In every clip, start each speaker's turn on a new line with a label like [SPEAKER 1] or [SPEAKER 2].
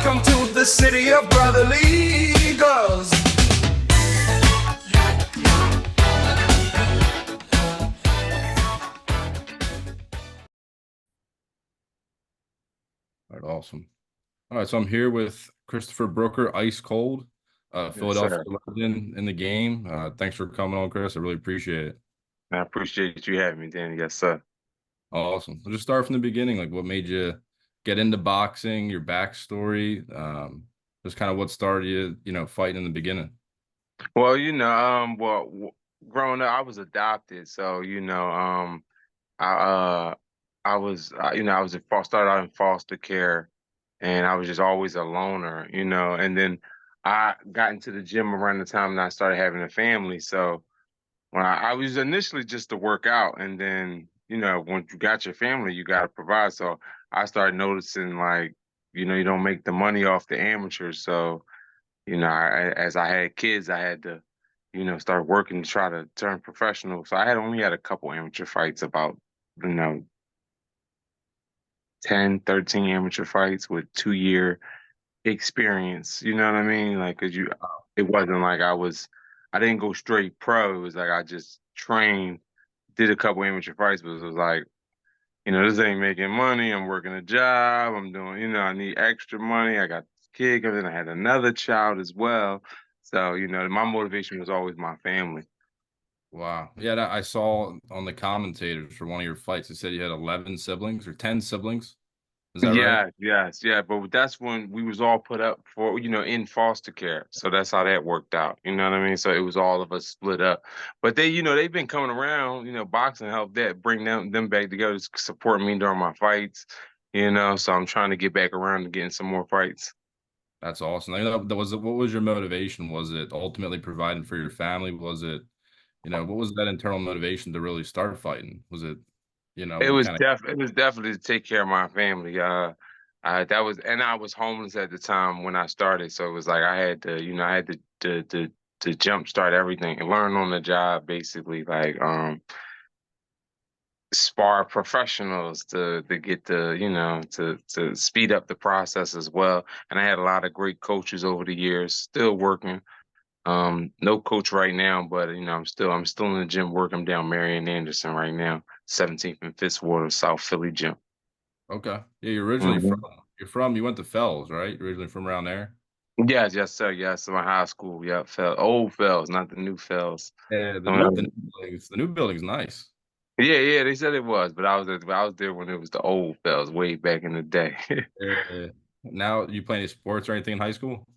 [SPEAKER 1] Welcome to the city of brotherly girls.
[SPEAKER 2] All right, awesome. All right, so I'm here with Christopher Brooker, ice cold,
[SPEAKER 3] Yes,
[SPEAKER 2] Philadelphia
[SPEAKER 3] sir.
[SPEAKER 2] legend in the game. Thanks for coming on, Chris. I really appreciate it.
[SPEAKER 3] I appreciate you having me, Danny. Yes, sir.
[SPEAKER 2] Awesome. We'll just start from the beginning. Like, what made you get into boxing? Your backstory, just kind of what started you, fighting in the beginning.
[SPEAKER 3] Well, growing up, I was adopted, so I I was started out in foster care, and I was just always a loner, and then I got into the gym around the time that I started having a family. So when I was initially just to work out, and then once you got your family, you got to provide. So I started noticing like, you don't make the money off the amateurs. So as I had kids, I had to, start working to try to turn professional. So I had only had a couple amateur fights, about you know 10, 13 amateur fights with 2 year experience. You know what I mean? Like, cause it wasn't like I didn't go straight pro. It was like I just trained, did a couple amateur fights, but it was like, this ain't making money. I'm working a job. I'm doing, I need extra money. I got this kid, and then I had another child as well. So, my motivation was always my family.
[SPEAKER 2] Wow. Yeah, I saw on the commentators for one of your fights, it said you had 11 siblings or 10 siblings. Is that right?
[SPEAKER 3] Yeah, yes, yeah. But that's when we was all put up for, in foster care. So that's how that worked out. You know what I mean? So it was all of us split up. But they've been coming around, boxing helped that bring them back together, support me during my fights, So I'm trying to get back around to getting some more fights.
[SPEAKER 2] That's awesome. That was what was your motivation? Was it ultimately providing for your family? Was it, what was that internal motivation to really start fighting? Was it, what kind of
[SPEAKER 3] It was definitely to take care of my family. And I was homeless at the time when I started, so it was like I had to, I had to jumpstart everything and learn on the job, basically, like spar professionals to get the, to speed up the process as well. And I had a lot of great coaches over the years, still working. No coach right now, but I'm still in the gym working. I'm down Marion Anderson right now, 17th and Fitzwater, South Philly gym.
[SPEAKER 2] Okay. Yeah, you went to Fells, right? You're originally from around there?
[SPEAKER 3] Yes, yes, sir. Yes, my high school. Yeah, old Fells, not the new Fells.
[SPEAKER 2] Yeah,
[SPEAKER 3] When I
[SPEAKER 2] the new building's nice.
[SPEAKER 3] yeah, yeah, they said it was, but I was there when it was the old Fells, way back in the day.
[SPEAKER 2] Yeah. Now you play any sports or anything in high school?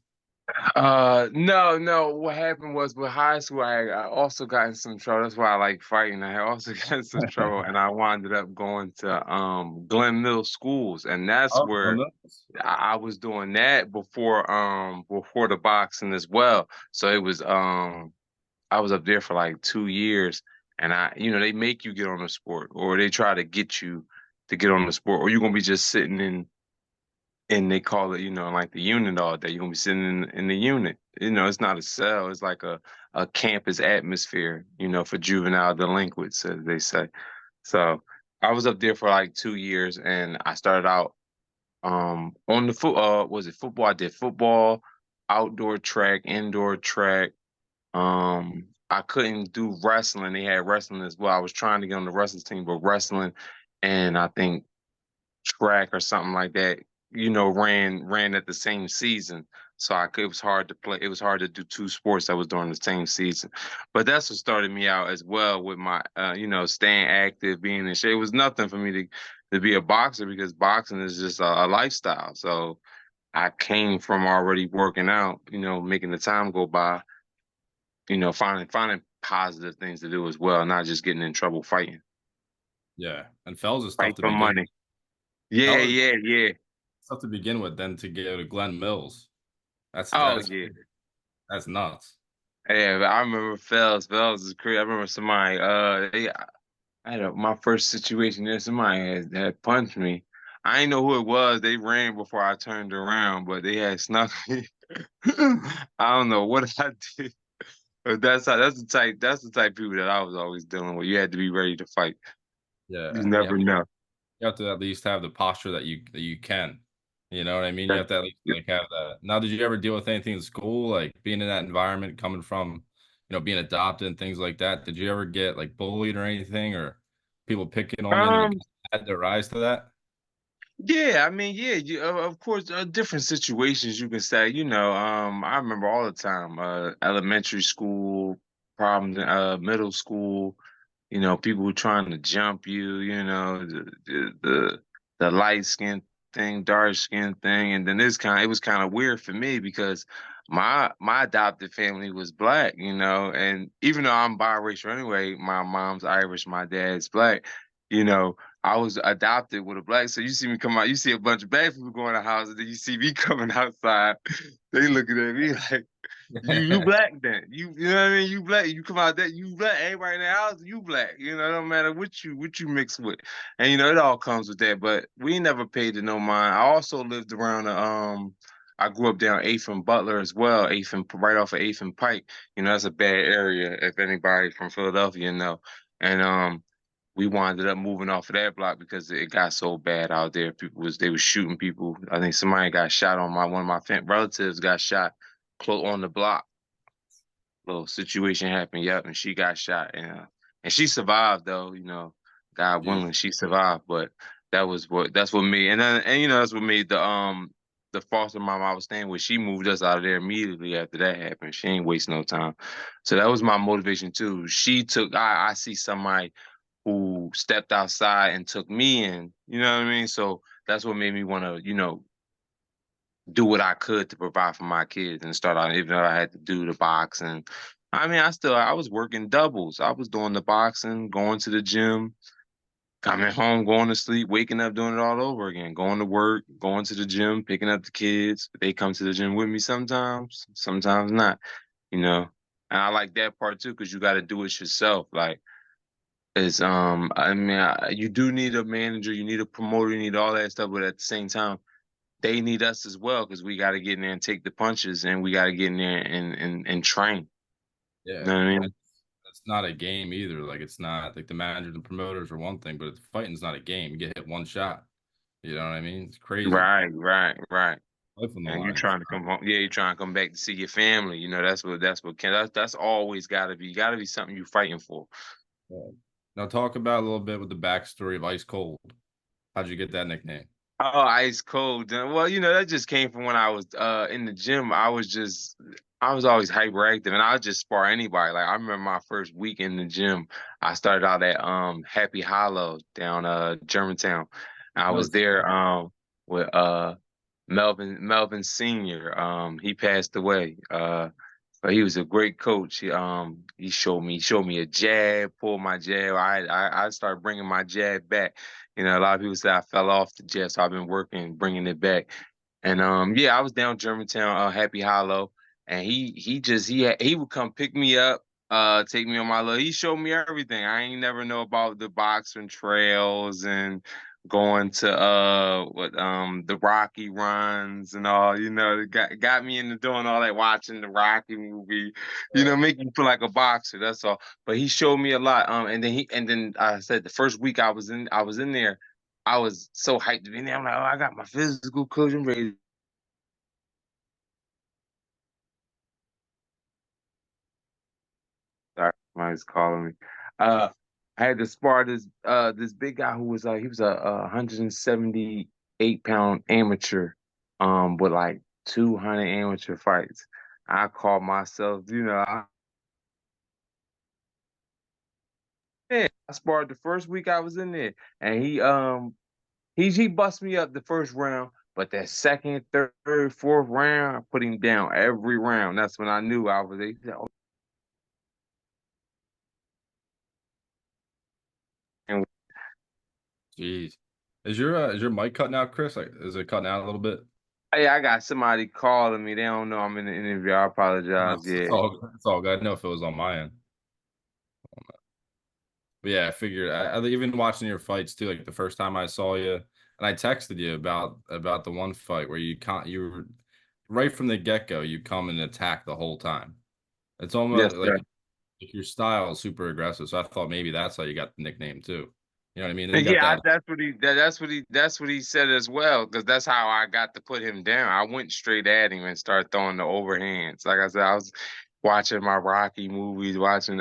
[SPEAKER 3] No, no. What happened was with high school, I also got in some trouble. That's why I like fighting. I also got in some trouble, and I wound up going to Glen Mill schools, and that's
[SPEAKER 2] Oh,
[SPEAKER 3] where
[SPEAKER 2] nice.
[SPEAKER 3] I was doing that before the boxing as well. So it was I was up there for like 2 years, and they make you get on the sport, or they try to get you to get on the sport, or you're gonna be just sitting in, and they call it, like the unit all day. You're gonna be sitting in the unit. It's not a cell. It's like a campus atmosphere, for juvenile delinquents, as they say. So I was up there for like 2 years, and I started out on the foot. Was it football? I did football, outdoor track, indoor track. I couldn't do wrestling. They had wrestling as well. I was trying to get on the wrestling team, but wrestling and I think track or something like that, ran at the same season. So it was hard to play. It was hard to do two sports that was during the same season. But that's what started me out as well with my, staying active, being in shape. It was nothing for me to be a boxer because boxing is just a lifestyle. So I came from already working out, making the time go by, finding positive things to do as well, not just getting in trouble fighting.
[SPEAKER 2] Yeah. And Fells is tough
[SPEAKER 3] Fight
[SPEAKER 2] to
[SPEAKER 3] for
[SPEAKER 2] begin.
[SPEAKER 3] money. Yeah,
[SPEAKER 2] Fells is
[SPEAKER 3] yeah, yeah.
[SPEAKER 2] tough to begin with, then to go to Glen Mills. That's
[SPEAKER 3] Oh
[SPEAKER 2] that's
[SPEAKER 3] yeah.
[SPEAKER 2] that's nuts.
[SPEAKER 3] Yeah, but I remember Fells. Fells is crazy. I remember somebody. I had my first situation there. Somebody had punched me. I didn't know who it was. They ran before I turned around, but they had snuck me. I don't know what I did, but that's the type of people that I was always dealing with. You had to be ready to fight. You
[SPEAKER 2] Yeah.
[SPEAKER 3] never know.
[SPEAKER 2] You have to at least have the posture that you can. You know what I mean? You
[SPEAKER 3] That-
[SPEAKER 2] have to at least like have that. Now, did you ever deal with anything in school, like being in that environment, coming from, being adopted and things like that? Did you ever get like bullied or anything, or people picking on you, and then you
[SPEAKER 3] Um,
[SPEAKER 2] had to rise to that?
[SPEAKER 3] yeah, I mean, yeah, of course, different situations you can say, I remember all the time, elementary school problems, middle school, people were trying to jump you, the light skin thing, dark skin thing, and then it was kind of weird for me because my adopted family was black, and even though I'm biracial anyway, my mom's Irish, my dad's black, you know. I was adopted with a black, so you see me come out, you see a bunch of black people going to the house, and then you see me coming outside. They looking at me like, you black then. You know what I mean? You black. You come out there, you black. Everybody in the house, you black. No matter what you mix with. And it all comes with that. But we never paid to no mind. I also lived around I grew up down 8th and Butler as well, 8th and right off of 8th and Pike. That's a bad area if anybody from Philadelphia know. And we winded up moving off of that block because it got so bad out there. They were shooting people. I think somebody got shot on one of my relatives got shot close on the block. Little situation happened, yep, and she got shot, and she survived though. God
[SPEAKER 2] Jeez.
[SPEAKER 3] willing, she survived. But that's what made, that's what made the foster mom I was staying with. She moved us out of there immediately after that happened. She ain't waste no time. So that was my motivation too. I see somebody who stepped outside and took me in. You know what I mean? So that's what made me want to, do what I could to provide for my kids and start out, even though I had to do the boxing. I mean, I was working doubles. I was doing the boxing, going to the gym, coming home, going to sleep, waking up, doing it all over again, going to work, going to the gym, picking up the kids. They come to the gym with me sometimes not, you know. And I like that part too, because you got to do it yourself. Like, I mean, you do need a manager, you need a promoter, you need all that stuff, but at the same time, they need us as well because we got to get in there and take the punches, and we got to get in there and train. You
[SPEAKER 2] Yeah,
[SPEAKER 3] know what I
[SPEAKER 2] and
[SPEAKER 3] mean?
[SPEAKER 2] it's not a game either. Like it's not like the managers and promoters are one thing, but fighting's not a game. You get hit one shot. You know what I mean? It's crazy.
[SPEAKER 3] Right, right, right.
[SPEAKER 2] Life on the
[SPEAKER 3] And you're
[SPEAKER 2] line.
[SPEAKER 3] trying to come home. Yeah, you're trying to come back to see your family. That's always got to be something you're fighting for.
[SPEAKER 2] Yeah. Now talk about a little bit with the backstory of Ice Cold. How'd you get that nickname?
[SPEAKER 3] Oh, ice cold. Well, that just came from when I was in the gym. I was always hyperactive and I would just spar anybody. Like I remember my first week in the gym, I started out at Happy Hollow down Germantown. I
[SPEAKER 2] No,
[SPEAKER 3] was there with Melvin Senior. He passed away. But he was a great coach. He showed me a jab, pulled my jab. I started bringing my jab back. A lot of people say I fell off the jet, so I've been working, bringing it back. And yeah, I was down Germantown, Happy Hollow, and he would come pick me up, take me on my little. He showed me everything. I ain't never know about the boxing trails and going to the Rocky runs and all. It got me into doing all that, watching the Rocky movie. Make me feel like a boxer. That's all. But he showed me a lot. And then I said the first week I was in there. I was so hyped to be in there. I'm like, oh, I got my physical coach. I'm ready. Sorry, somebody's calling me. Uh, I had to spar this big guy who was he was a 178-pound amateur, with like 200 amateur fights. I called myself, I sparred the first week I was in there, and he bust me up the first round, but that second, third, fourth round, I put him down every round. That's when I knew I was. He said, "Oh," and
[SPEAKER 2] jeez. Is your mic cutting out, Chris? Like, is it cutting out a little bit?
[SPEAKER 3] hey, I got somebody calling me. They don't know I'm in the interview. I
[SPEAKER 2] No,
[SPEAKER 3] apologize.
[SPEAKER 2] it's
[SPEAKER 3] Yeah.
[SPEAKER 2] all good. It's all good. I didn't know if it was on my end. But yeah, I figured. I even watching your fights too. Like the first time I saw you, and I texted you about the one fight where you were right from the get go. You come and attack the whole time. It's
[SPEAKER 3] Yes,
[SPEAKER 2] almost
[SPEAKER 3] sir.
[SPEAKER 2] like your style is super aggressive. So I thought maybe that's how you got the nickname too. You know what I mean? Then you
[SPEAKER 3] And
[SPEAKER 2] got
[SPEAKER 3] yeah,
[SPEAKER 2] that.
[SPEAKER 3] that's what he said as well. Because that's how I got to put him down. I went straight at him and started throwing the overhands. Like I said, I was watching my Rocky movies, watching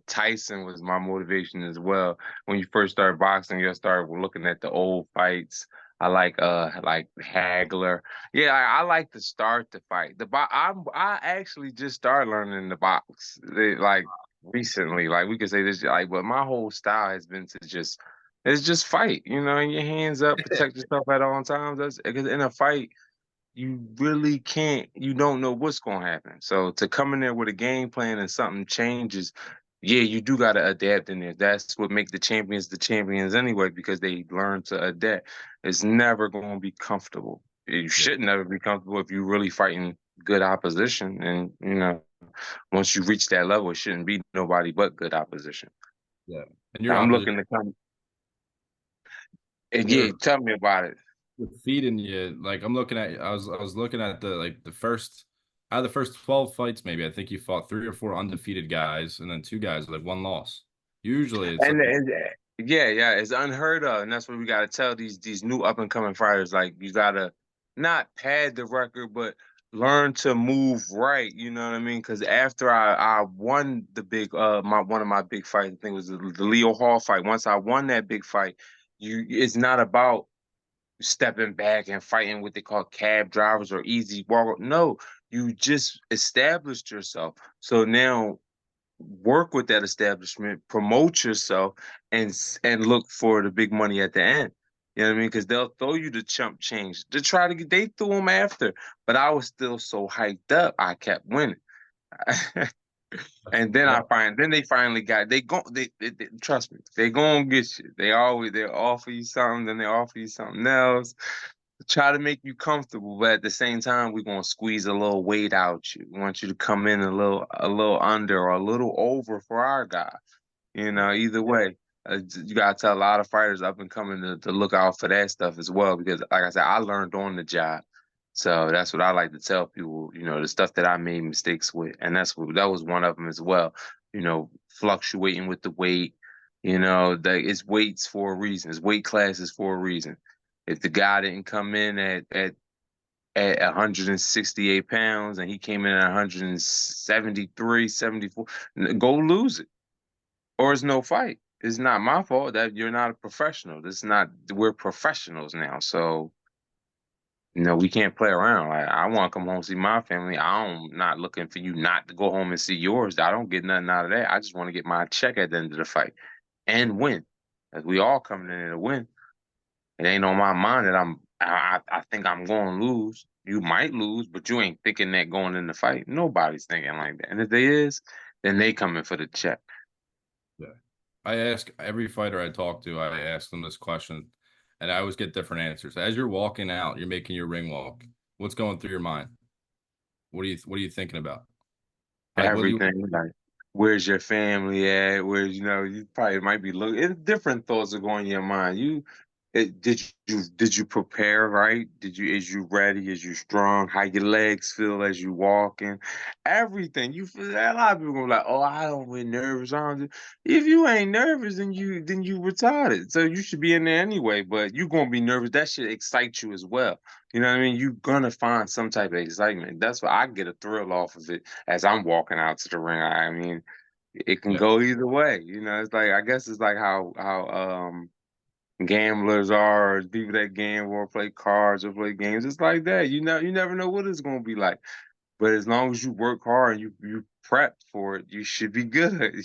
[SPEAKER 3] Tyson was my motivation as well. When you first start boxing, you'll start looking at the old fights. I like Hagler. Yeah, I like to start the fight. I actually just started learning the box like recently. Like we could say this, like, but my whole style has been to just it's just fight, your hands up, protect yourself at all times. That's because in a fight, you really can't, you don't know what's going to happen. So to come in there with a game plan and something changes, yeah, you do got to adapt in there. That's what make the champions anyway, because they learn to adapt. It's never going to be comfortable. You
[SPEAKER 2] Yeah,
[SPEAKER 3] should never be comfortable if you're really fighting good opposition. And, once you reach that level, it shouldn't be nobody but good opposition.
[SPEAKER 2] yeah. And your
[SPEAKER 3] Now, I'm
[SPEAKER 2] opposition,
[SPEAKER 3] looking to come, and yeah,
[SPEAKER 2] they're
[SPEAKER 3] tell me about it.
[SPEAKER 2] feeding you. Like I'm looking at, I was looking at the first out of the first 12 fights, maybe I think you fought 3 or 4 undefeated guys, and then 2 guys with like 1 loss. Usually, it's like
[SPEAKER 3] And yeah, yeah, it's unheard of, and that's what we got to tell these new up and coming fighters. Like you gotta not pad the record, but learn to move right. You know what I mean? Because after I won the big my one of my big fights, I think it was the Leo Hall fight. Once I won that big fight, it's not about stepping back and fighting what they call cab drivers or easy walk. No, you just established yourself. So now work with that establishment, promote yourself, and look for the big money at the end. You know what I mean? Because they'll throw you the chump change to try to get. They threw them after, but I was still so hyped up, I kept winning. And then
[SPEAKER 2] yeah,
[SPEAKER 3] then they finally got they trust me, they gonna get you. They offer you something, then they offer you something else try to make you comfortable, but at the same time, we're gonna squeeze a little weight out you. We want you to come in a little under or a little over for our guy.
[SPEAKER 2] yeah,
[SPEAKER 3] Either way, you gotta tell a lot of fighters up and coming to look out for that stuff as well. Because, like I said, I learned on the job, so that's what I like to tell people. The stuff that I made mistakes with, and that was one of them as well. Fluctuating with the weight. That it's weights for a reason. It's weight classes for a reason. If the guy didn't come in at 168 pounds and he came in at 173, 74, go lose it. Or it's no fight. It's not my fault that you're not a professional. We're professionals now. So, we can't play around. Like, I want to come home and see my family. I'm not looking for you not to go home and see yours. I don't get nothing out of that. I just want to get my check at the end of the fight and win. As we all coming in there to win. It ain't on my mind that I think I'm going to lose. You might lose, but you ain't thinking that going in the fight. Nobody's thinking like that. And if they is, then they coming for the check.
[SPEAKER 2] yeah. I ask every fighter I talk to, I ask them this question, and I always get different answers. As you're walking out, you're making your ring walk. What's going through your mind? What are you thinking about? Like, what do you?
[SPEAKER 3] Everything like, where's your family at? Where's you probably might be looking. Different thoughts are going in your mind. Did you prepare right? Is you ready? Is you strong? How your legs feel as you walking? Everything you feel. A lot of people gonna be like, oh, I don't get nervous. I don't do. If you ain't nervous, then you retarded. So you should be in there anyway. But you gonna be nervous. That should excite you as well. You know what I mean? You're gonna find some type of excitement. That's why I get a thrill off of it as I'm walking out to the ring. I mean, it can
[SPEAKER 2] Yeah,
[SPEAKER 3] go either way. It's like I guess it's like how gamblers are, or people that gamble or play cards or play games. It's like that. You never know what it's gonna be like. But as long as you work hard and you prep for it, you should be good.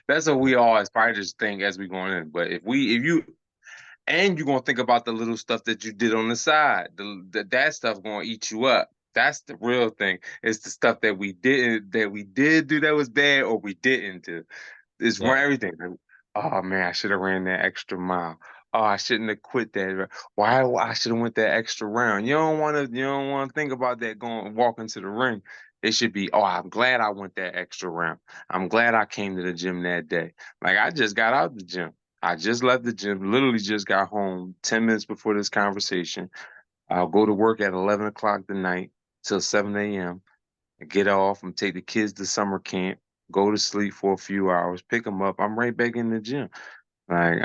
[SPEAKER 3] That's what we all as fighters think as we going in. But if you and you're gonna think about the little stuff that you did on the side. That stuff gonna eat you up. That's the real thing. It's the stuff that we did do that was bad or we didn't do. It's
[SPEAKER 2] yeah,
[SPEAKER 3] run everything. Like, oh man, I should have ran that extra mile. Oh, I shouldn't have quit that. Why I should have went that extra round. You don't wanna think about that going walking to the ring. It should be, oh, I'm glad I went that extra round. I'm glad I came to the gym that day. Like I just got out the gym. I just left the gym, literally just got home 10 minutes before this conversation. I'll go to work at 11 o'clock tonight till 7 a.m. I get off and take the kids to summer camp, go to sleep for a few hours, pick them up. I'm right back in the gym. Like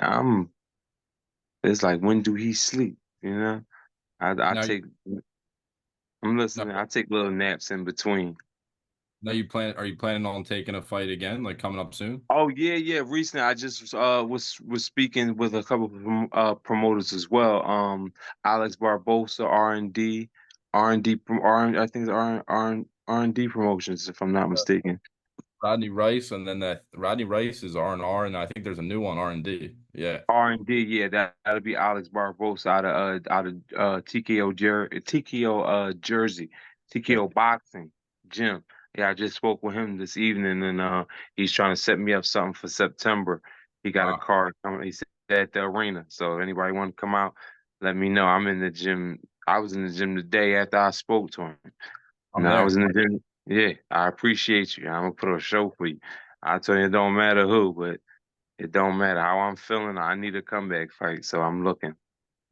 [SPEAKER 3] it's like when do he sleep? You know, I
[SPEAKER 2] Now,
[SPEAKER 3] take. I'm
[SPEAKER 2] now,
[SPEAKER 3] listening. I take little naps in between.
[SPEAKER 2] now are you planning on taking a fight again, like coming up soon?
[SPEAKER 3] Oh yeah, yeah. Recently, I just was speaking with a couple of promoters as well. Alex Barbosa, R&D from I think it's R&D Promotions, if I'm not mistaken.
[SPEAKER 2] Rodney Rice, and then that Rodney Rice is R&R, and I think there's a new one, R&D. Yeah.
[SPEAKER 3] R&D, yeah, that'll be Alex Barbosa out of TKO Jersey,
[SPEAKER 2] Yeah.
[SPEAKER 3] TKO Boxing Gym. Yeah, I just spoke with him this evening, and he's trying to set me up something for September. He got a
[SPEAKER 2] Wow.
[SPEAKER 3] card coming. He said at the arena. So if anybody want to come out, let me know. I'm in the gym. I was in the gym the day after I spoke to him.
[SPEAKER 2] I'm
[SPEAKER 3] No, I was
[SPEAKER 2] there.
[SPEAKER 3] in the gym. Yeah, I appreciate you. I'm gonna put a show for you. I tell you, it don't matter who, but it don't matter how I'm feeling. I need a comeback fight, so I'm looking.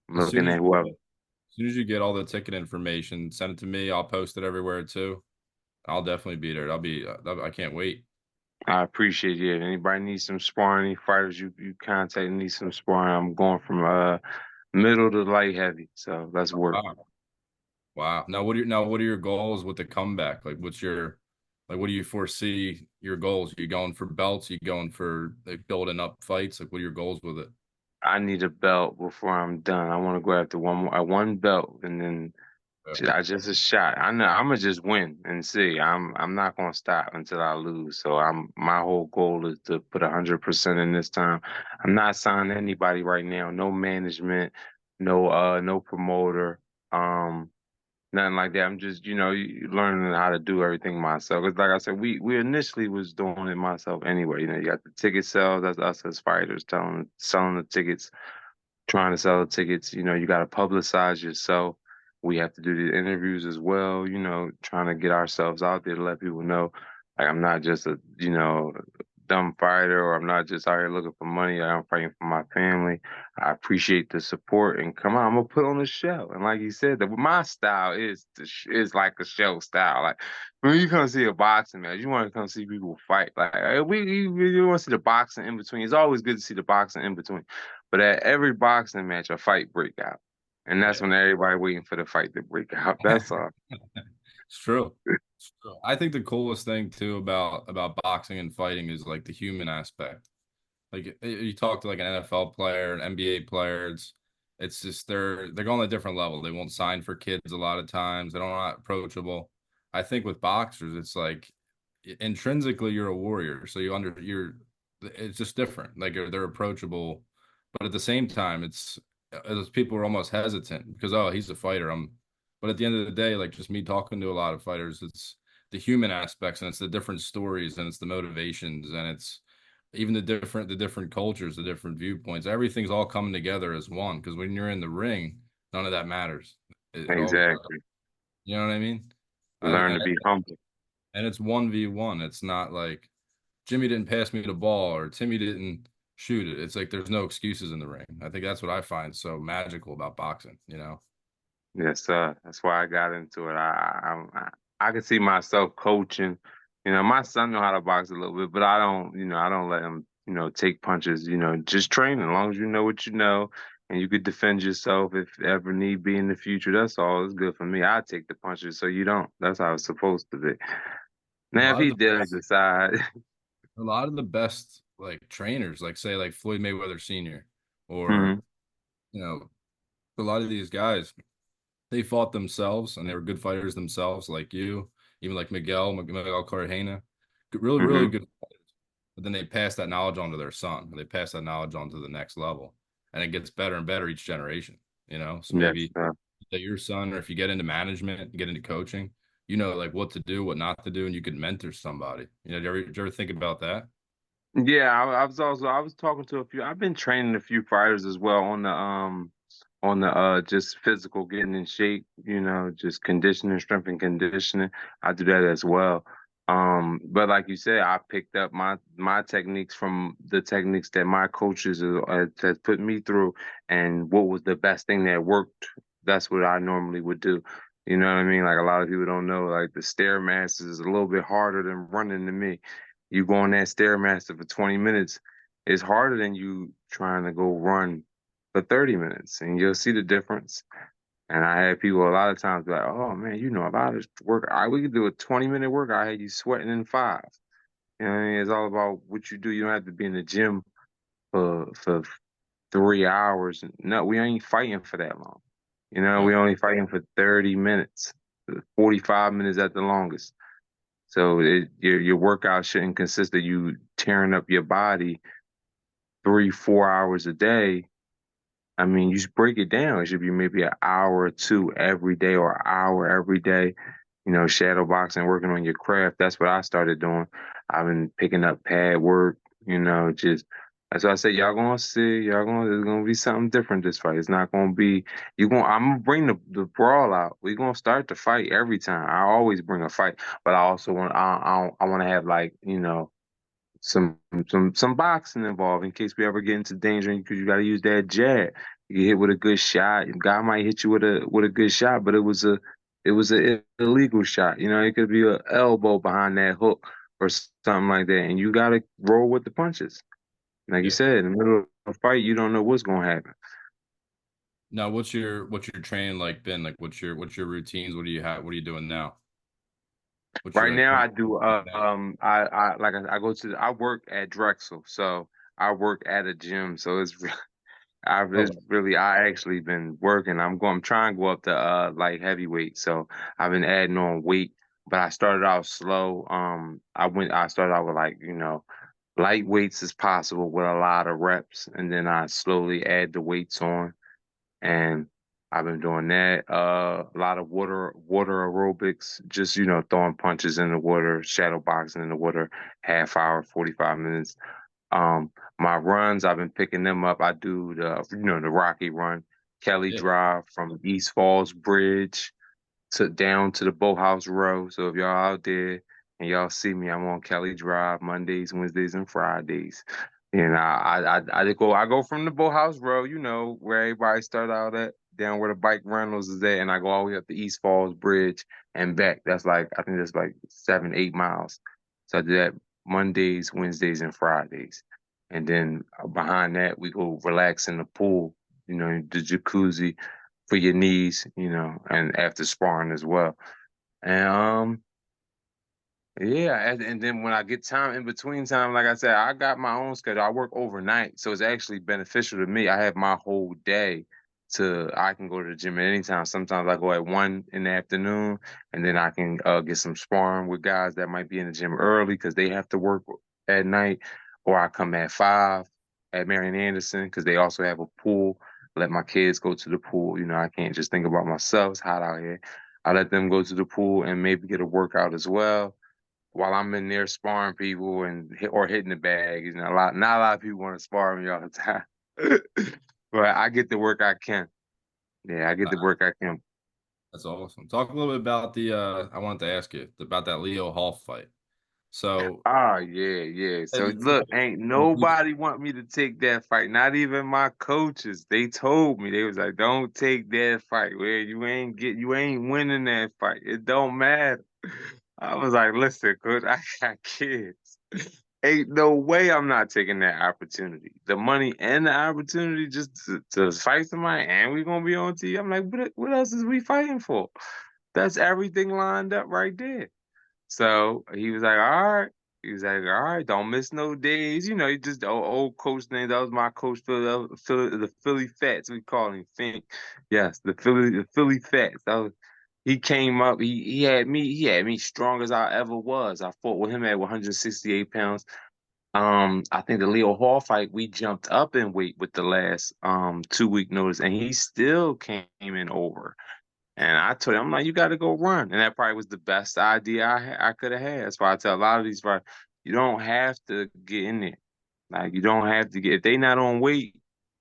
[SPEAKER 3] I'm
[SPEAKER 2] As soon
[SPEAKER 3] looking
[SPEAKER 2] as
[SPEAKER 3] at whoever.
[SPEAKER 2] you get all the ticket information, send it to me. I'll post it everywhere too. I'll definitely be there. I can't wait.
[SPEAKER 3] I appreciate it. Anybody needs some sparring, any fighters you contact need some sparring. I'm going from middle to light heavy. So let's work.
[SPEAKER 2] Wow. Wow. What are your goals with the comeback? Like what do you foresee your goals? You going for belts? You going for like building up fights? Like what are your goals with it?
[SPEAKER 3] I need a belt before I'm done. I want to go after one belt and then
[SPEAKER 2] Yeah.
[SPEAKER 3] I just a shot. I know I'm gonna just win and see. I'm not gonna stop until I lose. So my whole goal is to put 100% in this time. I'm not signing anybody right now. No management, no promoter, nothing like that. I'm just learning how to do everything myself. 'Cause like I said, we initially was doing it myself anyway. You got the ticket sales. That's us as fighters selling the tickets, trying to sell the tickets. You got to publicize yourself. We have to do the interviews as well, trying to get ourselves out there to let people know, like, I'm not just a, dumb fighter, or I'm not just out here looking for money. I'm fighting for my family. I appreciate the support, and come on, I'm gonna put on a show. And like you said, my style is like a show style. Like when you come see a boxing match, you want to come see people fight. Like we want to see the boxing in between. It's always good to see the boxing in between. But at every boxing match, a fight break out. And that's
[SPEAKER 2] Yeah.
[SPEAKER 3] when everybody waiting for the fight to break out. That's all.
[SPEAKER 2] It's true. It's true. I think the coolest thing too about boxing and fighting is like the human aspect. Like you talk to like an NFL player, an NBA player, it's just they're going at a different level. They won't sign for kids a lot of times. They're not approachable. I think with boxers, it's like intrinsically you're a warrior, so you're it's just different. Like they're approachable, but at the same time, it's those people are almost hesitant because oh he's a fighter. But at the end of the day, like just me talking to a lot of fighters, it's the human aspects and it's the different stories and it's the motivations and it's even the different cultures, the different viewpoints, everything's all coming together as one. Because when you're in the ring, none of that matters. It all,
[SPEAKER 3] Exactly.
[SPEAKER 2] you know what I mean?
[SPEAKER 3] Learn
[SPEAKER 2] And
[SPEAKER 3] to be humble.
[SPEAKER 2] it's 1v1. It's not like Jimmy didn't pass me the ball or Timmy didn't shoot it. It's like there's no excuses in the ring. I think that's what I find so magical about boxing.
[SPEAKER 3] Yes, sir. That's why I got into it. I can see myself coaching. My son know how to box a little bit, but I don't let him, take punches. Just train as long as you know what you know, and you could defend yourself if ever need be in the future. That's all. It's good for me. I take the punches, so you don't. That's how it's supposed to be.
[SPEAKER 2] A
[SPEAKER 3] Now, if
[SPEAKER 2] lot of
[SPEAKER 3] he
[SPEAKER 2] the
[SPEAKER 3] does decide,
[SPEAKER 2] a lot of the best like trainers, like say like Floyd Mayweather Sr. or
[SPEAKER 3] Mhm.
[SPEAKER 2] a lot of these guys, they fought themselves and they were good fighters themselves, like you, even like Miguel Cartagena, really, really
[SPEAKER 3] Mhm.
[SPEAKER 2] good fighters. But then they pass that knowledge on to their son. They pass that knowledge on to the next level, and it gets better and better each generation. So
[SPEAKER 3] Yes,
[SPEAKER 2] maybe
[SPEAKER 3] sir.
[SPEAKER 2] that your son, or if you get into management, get into coaching, like what to do, what not to do, and you could mentor somebody. Did you ever think about that?
[SPEAKER 3] Yeah, I was talking to a few. I've been training a few fighters as well on the just physical getting in shape, just conditioning, strength and conditioning. I do that as well. But like you said, I picked up my techniques from the techniques that my coaches has put me through, and what was the best thing that worked. That's what I normally would do. You know what I mean? Like a lot of people don't know, like the stairmasters is a little bit harder than running to me. You go on that stairmaster for 20 minutes, it's harder than you trying to go run for 30 minutes, and you'll see the difference. And I had people a lot of times be like, "Oh man, you know a lot of work. We could do a 20-minute workout. I had you sweating in 5." You know what I mean? It's all about what you do. You don't have to be in the gym for 3 hours. No, we ain't fighting for that long. You know,
[SPEAKER 2] Yeah.
[SPEAKER 3] we only fighting for 30 minutes, 45 minutes at the longest. So your workout shouldn't consist of you tearing up your body 3, 4 hours a day. I mean, you should break it down. It should be maybe an hour or two every day or an hour every day. You know, shadow boxing, working on your craft. That's what I started doing. I've been picking up pad work, you know, just that's why I say y'all gonna see, there's gonna be something different this fight. It's not gonna be I'm gonna bring the brawl out. We're gonna start the fight every time. I always bring a fight, but I also I wanna have like, you know, some some boxing involved in case we ever get into danger because you got to use that jab. You get hit with a good shot. Guy might hit you with a good shot, but it was a illegal shot. You know, it could be an elbow behind that hook or something like that, and you got to roll with the punches. Like you
[SPEAKER 2] Yeah.
[SPEAKER 3] said, in the middle of a fight, you don't know what's gonna happen.
[SPEAKER 2] Now, what's your training like been? Like, what's your routines? What do you have? What are you doing now? What's your
[SPEAKER 3] Right
[SPEAKER 2] like
[SPEAKER 3] now, I
[SPEAKER 2] current
[SPEAKER 3] do.
[SPEAKER 2] routine now?
[SPEAKER 3] I go to. I work at Drexel, so I work at a gym. So
[SPEAKER 2] Oh,
[SPEAKER 3] it's really I actually been working. I'm trying to go up to light heavyweight. So I've been adding on weight, but I started out slow. I started out with like, you know, light weights as possible with a lot of reps, and then I slowly add the weights on. And I've been doing that. A lot of water aerobics, just, you know, throwing punches in the water, shadow boxing in the water, half hour, 45 minutes. My runs, I've been picking them up. I do the Rocky Run, Kelly
[SPEAKER 2] yeah.
[SPEAKER 3] Drive from East Falls Bridge to down to the Boathouse Row. So if y'all out there and y'all see me, I'm on Kelly Drive Mondays, Wednesdays, and Fridays. And I go from the Boathouse Row, you know, where everybody start out at, down where the bike rentals is at, and I go all the way up to East Falls Bridge and back. I think that's like 7, 8 miles. So I do that Mondays, Wednesdays, and Fridays. And then behind that, we go relax in the pool, you know, the jacuzzi for your knees, you know, and after sparring as well. And yeah, and then when I get time in between time, like I said, I got my own schedule. I work overnight, so it's actually beneficial to me. I have my whole day I can go to the gym at any time. Sometimes I go at 1 in the afternoon, and then I can get some sparring with guys that might be in the gym early because they have to work at night, or I come at 5 at Marion Anderson because they also have a pool. Let my kids go to the pool. You know, I can't just think about myself. It's hot out here. I let them go to the pool and maybe get a workout as well while I'm in there sparring people or hitting the bag. You know, not a lot of people want to spar me all the time, but I get the work I can. Yeah, I get the work I can.
[SPEAKER 2] That's awesome. Talk a little bit about the I wanted to ask you about that Leo Hall fight. So
[SPEAKER 3] Ah, yeah, yeah.
[SPEAKER 2] said
[SPEAKER 3] So
[SPEAKER 2] you took
[SPEAKER 3] look, ain't nobody want me to take that fight. Not even my coaches. They told me they was like, "Don't take that fight. Where you ain't winning that fight. It don't matter." I was like, "Listen, coach, I got kids. Ain't no way I'm not taking that opportunity. The money and the opportunity just to fight somebody, and we gonna be on TV." I'm like, what else is we fighting for? That's everything lined up right there. So he was like, all right. He was like, all right, don't miss no days. You know, he just the old coach name. That was my coach, the Philly Fats. We call him Fink. Yes, the Philly Fats. He came up. He had me strong as I ever was. I fought with him at 168 pounds. I think the Leo Hall fight, we jumped up in weight with the last 2 week notice, and he still came in over. And I told him, I'm like, you got to go run. And that probably was the best idea I could have had. That's why I tell a lot of these fighters, you don't have to get in there. Like, you don't have to if they not on weight,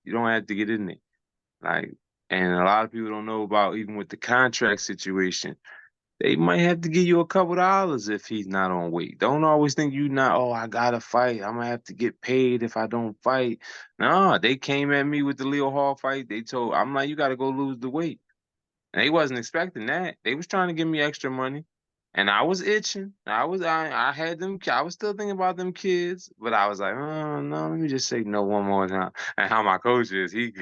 [SPEAKER 3] you don't have to get in there. Like, and a lot of people don't know about even with the contract situation, they might have to give you a couple dollars if he's not on weight. Don't always think you not, oh, I gotta fight. I'm gonna have to get paid if I don't fight. No, they came at me with the Leo Hall fight. I'm like, you gotta go lose the weight. And they wasn't expecting that. They was trying to give me extra money. And I was itching. I had them. I was still thinking about them kids, but I was like, oh no, let me just say no one more time. And how my coach is, he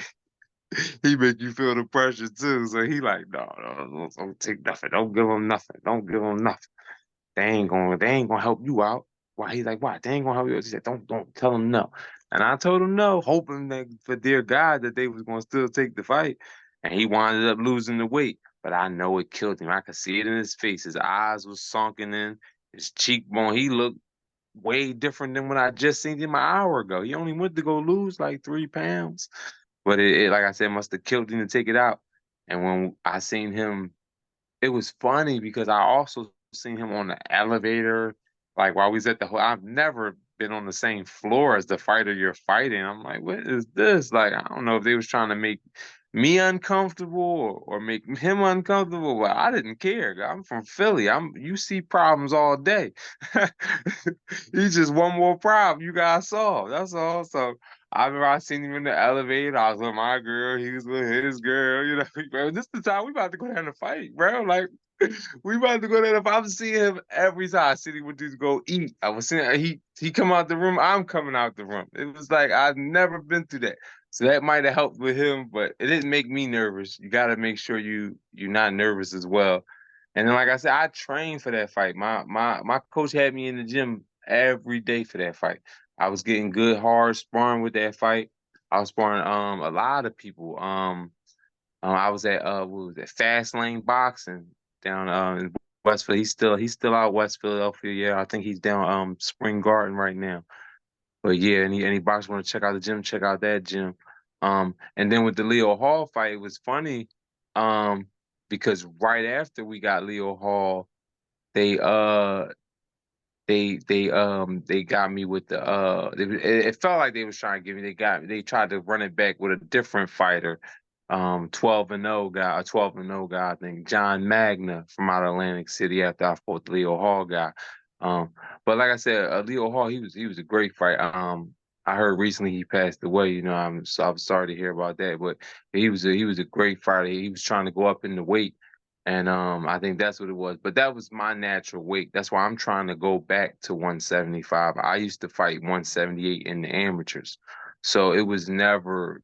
[SPEAKER 3] make you feel the pressure too. So he like, no, no, don't take nothing. Don't give them nothing. Don't give them nothing. They ain't gonna help you out. Why? He's like, why? They ain't gonna help you out. He said, don't tell them no. And I told him no, hoping that for dear God that they was gonna still take the fight. And he wound up losing the weight. But I know it killed him. I could see it in his face. His eyes was sunken in, his cheekbone. He looked way different than when I just seen him an hour ago. He only went to go lose like 3 pounds. But it like I said, must have killed him to take it out. And when I seen him, it was funny because I also seen him on the elevator, like while we was at the. I've never been on the same floor as the fighter you're fighting. I'm like, what is this? Like, I don't know if they was trying to make me uncomfortable or make him uncomfortable, but I didn't care. I'm from Philly. You see problems all day. He's just one more problem you guys solve. That's all. So I remember I seen him in the elevator. I was with my girl. He was with his girl. You know, bro, this is the time we about to go down and fight, bro. Like, we about to go there. If I'm seeing him every time I see him with to go eat, I was seeing he come out the room, I'm coming out the room. It was like I've never been through that. So that might have helped with him, but it didn't make me nervous. You gotta make sure you're not nervous as well. And then like I said, I trained for that fight. My coach had me in the gym every day for that fight. I was getting good hard sparring with that fight. I was sparring a lot of people. I was at what was that, Fast Lane Boxing down in Westfield. He's still out West Philadelphia. Yeah, I think he's down Spring Garden right now. But yeah, any boxers want to check out the gym, check out that gym. And then with the Leo Hall fight, it was funny, um, because right after we got Leo Hall, they they got me with the it felt like they was trying to give me they tried to run it back with a different fighter, 12-0 guy, a 12-0 guy, I think John Magna from out of Atlantic City after I fought the Leo Hall guy. um but like I said, Leo Hall, he was a great fight. I heard recently he passed away. You know, I'm sorry to hear about that, but he was a great fighter. He was trying to go up in the weight, and I think that's what it was. But that was my natural weight. That's why I'm trying to go back to 175. I used to fight 178 in the amateurs. So it was never,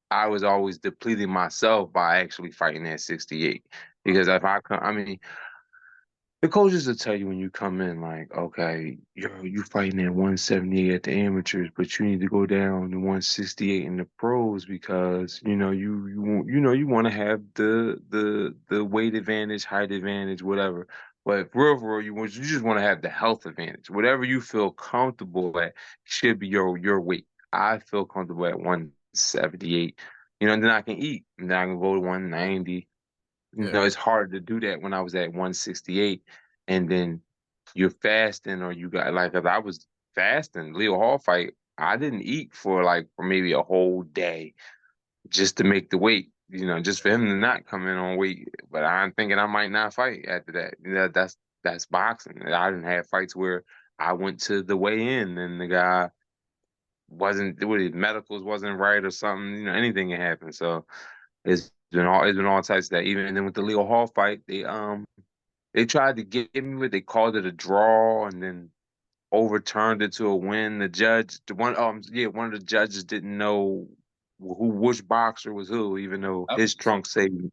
[SPEAKER 3] I was always depleting myself by actually fighting at 68. Because if I come, I mean, the coaches will tell you when you come in, like, okay, you fighting at 178 at the amateurs, but you need to go down to 168 in the pros because you want to have the weight advantage, height advantage, whatever. But for real, you just want to have the health advantage. Whatever you feel comfortable at should be your weight. I feel comfortable at 178. And then I can eat, and then I can go to 190.
[SPEAKER 2] Yeah.
[SPEAKER 3] It's hard to do that when I was at 168, and then you're fasting, or you got like, 'cause I was fasting, Leo Hall fight. I didn't eat for maybe a whole day just to make the weight, just for him to not come in on weight. But I'm thinking I might not fight after that. That's boxing. I didn't have fights where I went to the weigh-in and the guy wasn't, what his medicals wasn't right or something. Anything can happen. So it's been all types of that. Even and then with the Leo Hall fight, they tried to get me with, they called it a draw and then overturned it to a win. One of the judges didn't know which boxer was who, even though
[SPEAKER 2] That
[SPEAKER 3] his
[SPEAKER 2] was
[SPEAKER 3] trunk saved him.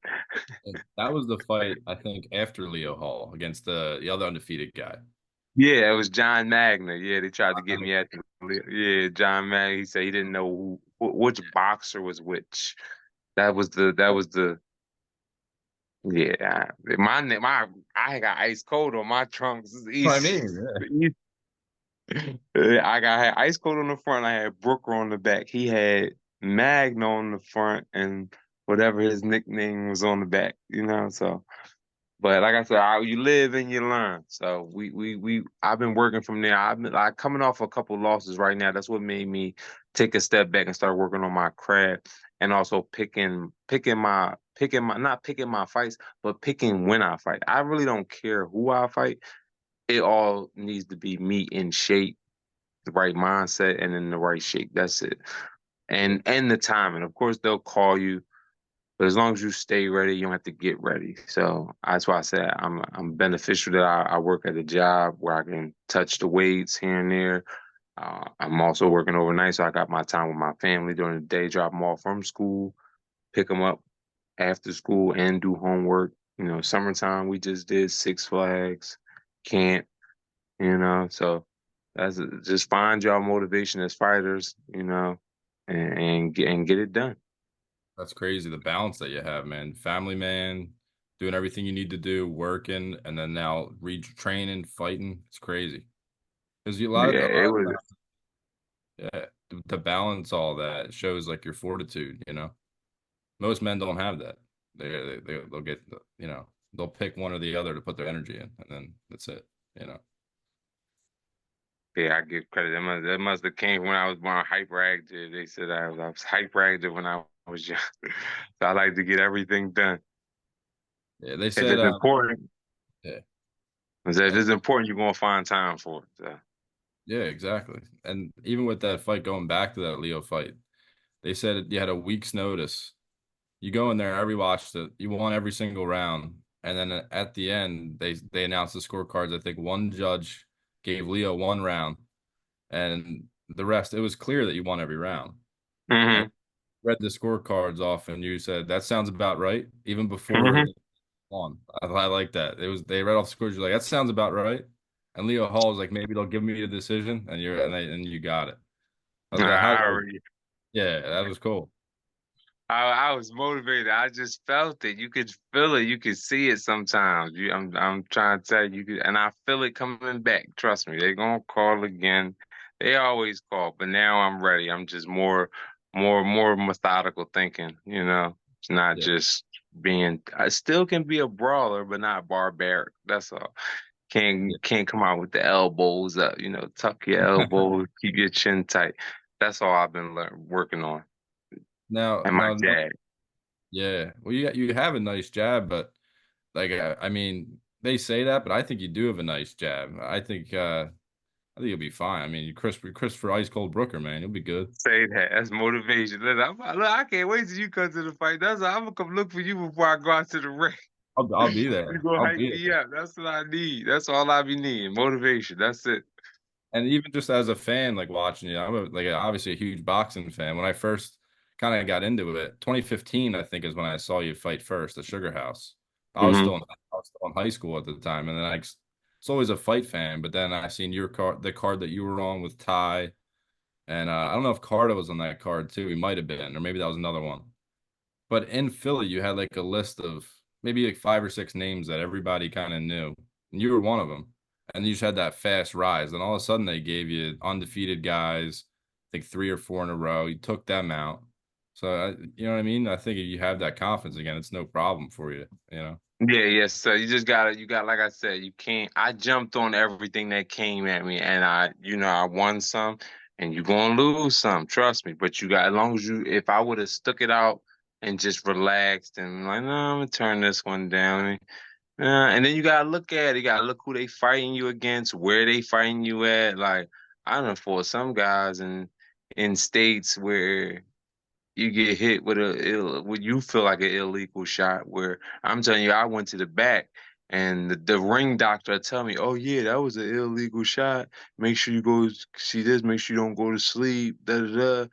[SPEAKER 2] that was the fight, I think, after Leo Hall against the other undefeated guy.
[SPEAKER 3] Yeah, it was John Magna. Yeah, they tried to get me
[SPEAKER 2] Um,
[SPEAKER 3] at yeah, John Magna. He said he didn't know which boxer was which. That was the Yeah, I got ice cold on my trunks. It's
[SPEAKER 2] what I
[SPEAKER 3] easy.
[SPEAKER 2] mean, yeah.
[SPEAKER 3] I had ice cold on the front. I had Brooker on the back. He had Magna on the front, and whatever his nickname was on the back. So. But like I said, you live and you learn. So I've been working from there. I've been like coming off a couple losses right now. That's what made me take a step back and start working on my craft, and also not picking my fights, but picking when I fight. I really don't care who I fight. It all needs to be me in shape, the right mindset, and in the right shape. That's it. And the timing. Of course, they'll call you. But as long as you stay ready, you don't have to get ready. So that's why I said I'm beneficial that I work at a job where I can touch the weights here and there. I'm also working overnight, so I got my time with my family during the day, drop them off from school, pick them up after school, and do homework. Summertime we just did Six Flags, camp, so just find y'all motivation as fighters, and get it done.
[SPEAKER 2] That's crazy. The balance that you have, man. Family man, doing everything you need to do, working, and then now retraining, fighting. It's crazy. Because you a lot
[SPEAKER 3] Yeah,
[SPEAKER 2] of
[SPEAKER 3] it was.
[SPEAKER 2] yeah, to balance all that shows like your fortitude, Most men don't have that. They'll get, they'll pick one or the other to put their energy in, and then that's it.
[SPEAKER 3] Yeah, I give credit. That must have came when I was born hyperactive. They said I was hyperactive when I was young. So I like to get everything done.
[SPEAKER 2] Yeah, they
[SPEAKER 3] If
[SPEAKER 2] said,
[SPEAKER 3] it's important,
[SPEAKER 2] yeah,
[SPEAKER 3] I said, if it's important, you're gonna find time for it. So.
[SPEAKER 2] yeah, exactly. And even with that fight, going back to that Leo fight, they said you had a week's notice. You go in there, I rewatched it. You won every single round, and then at the end, they announced the scorecards. I think one judge gave Leo one round, and the rest. It was clear that you won every round. And
[SPEAKER 3] Hmm.
[SPEAKER 2] read the scorecards off, and you said that sounds about right, even before
[SPEAKER 3] Hmm.
[SPEAKER 2] they won. I like that. They read off the scores. You're like, that sounds about right. And Leo Hall was like, maybe they'll give me a decision, and you got it. I was like, how?
[SPEAKER 3] I already
[SPEAKER 2] Yeah, that was cool.
[SPEAKER 3] I was motivated. I just felt it. You could feel it. You could see it sometimes. I'm trying to tell you, and I feel it coming back. Trust me, they're gonna call again. They always call, but now I'm ready. I'm just more methodical thinking. It's not
[SPEAKER 2] Yeah.
[SPEAKER 3] just being. I still can be a brawler, but not barbaric. That's all.
[SPEAKER 2] Yeah.
[SPEAKER 3] Can't come out with the elbows up. Tuck your elbows, keep your chin tight. That's all I've been working on.
[SPEAKER 2] Now,
[SPEAKER 3] And my
[SPEAKER 2] now,
[SPEAKER 3] dad.
[SPEAKER 2] yeah. Well, you have a nice jab, but like, I mean, they say that, but I think you do have a nice jab. I think you'll be fine. I mean, Christopher Ice Cold Brooker, man, you'll be good.
[SPEAKER 3] Say that. That's motivation. Look, I can't wait till you come to the fight. I'm gonna come look for you before I go out to the ring.
[SPEAKER 2] I'll be
[SPEAKER 3] You
[SPEAKER 2] there.
[SPEAKER 3] gonna
[SPEAKER 2] I'll
[SPEAKER 3] hype
[SPEAKER 2] be
[SPEAKER 3] me
[SPEAKER 2] there.
[SPEAKER 3] up. That's what I need. That's all I be needing. Motivation. That's it.
[SPEAKER 2] And even just as a fan, like watching you, obviously a huge boxing fan. When I first kind of got into it, 2015, I think, is when I saw you fight first at Sugar House.
[SPEAKER 3] Hmm.
[SPEAKER 2] I was still in high school at the time, and then it's always a fight fan. But then I seen your card, the card that you were on with Ty, and I don't know if Carter was on that card too. He might have been, or maybe that was another one. But in Philly, you had like a list of maybe like 5 or 6 names that everybody kind of knew, and you were one of them. And you just had that fast rise. And all of a sudden, they gave you undefeated guys, I think 3 or 4 in a row. You took them out. So, you know what I mean? I think if you have that confidence again, it's no problem for you.
[SPEAKER 3] Yeah, yes. So you got, like I said, you can't. I jumped on everything that came at me, and I won some, and you're gonna lose some. Trust me. But as long as if I would have stuck it out and just relaxed and like, no, I'm gonna turn this one down. And then you gotta look at it. You gotta look who they fighting you against, where they fighting you at. Like I don't know, for some guys in states where you get hit with what you feel like an illegal shot. Where I'm telling you, I went to the back, and the ring doctor tell me, "Oh yeah, that was an illegal shot. Make sure you go see this. Make sure you don't go to sleep." Da da da.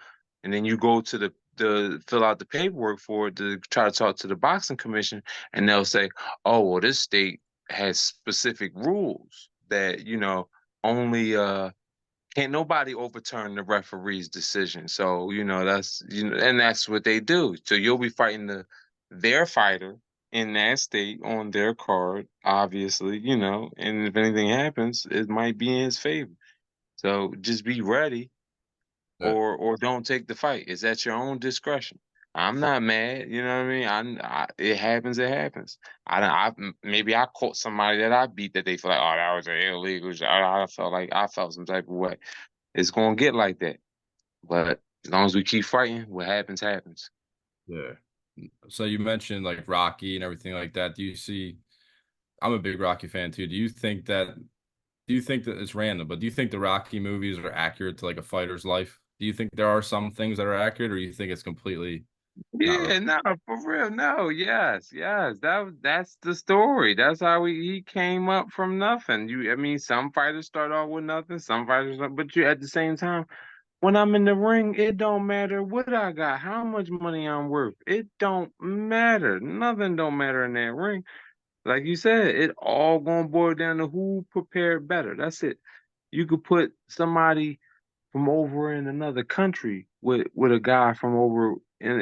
[SPEAKER 3] And then you go to the fill out the paperwork for it to try to talk to the boxing commission, and they'll say, "Oh well, this state has specific rules that only can't nobody overturn the referee's decision." So, and that's what they do. So you'll be fighting their fighter in that state on their card, obviously, and if anything happens, it might be in his favor. So just be ready
[SPEAKER 2] Yeah.
[SPEAKER 3] or don't take the fight. It's at your own discretion. I'm not mad, you know what I mean? It happens, it happens. Maybe I caught somebody that I beat that they feel like, oh, that was an illegal shot. I felt some type of way. It's gonna get like that. But as long as we keep fighting, what happens, happens.
[SPEAKER 2] Yeah. So you mentioned like Rocky and everything like that. I'm a big Rocky fan too. Do you think that it's random, but do you think the Rocky movies are accurate to like a fighter's life? Do you think there are some things that are accurate, or do you think it's completely Not really.
[SPEAKER 3] Yeah, no, for real, no, yes, yes, that's the story. That's how he came up from nothing. I mean, some fighters start off with nothing, some fighters, but you at the same time, when I'm in the ring, it don't matter what I got, how much money I'm worth. It don't matter. Nothing don't matter in that ring. Like you said, it all gonna boil down to who prepared better. That's it. You could put somebody from over in another country with a guy from over in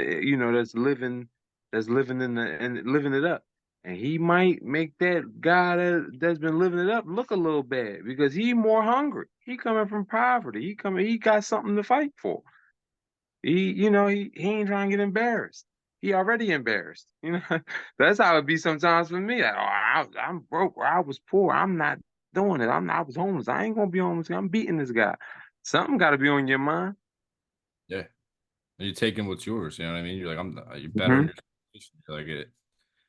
[SPEAKER 3] that's living in the and living it up. And he might make that guy that's been living it up look a little bad because he more hungry. He coming from poverty. He got something to fight for. He ain't trying to get embarrassed. He already embarrassed. That's how it be sometimes for me. Like, oh, I'm broke or I was poor. I'm not doing it. I was homeless. I ain't gonna be homeless. I'm beating this guy. Something got to be on your mind.
[SPEAKER 2] Yeah. You're taking what's yours. You know what I mean? You're like, you're better in
[SPEAKER 3] Hmm.
[SPEAKER 2] your situation. You're like it.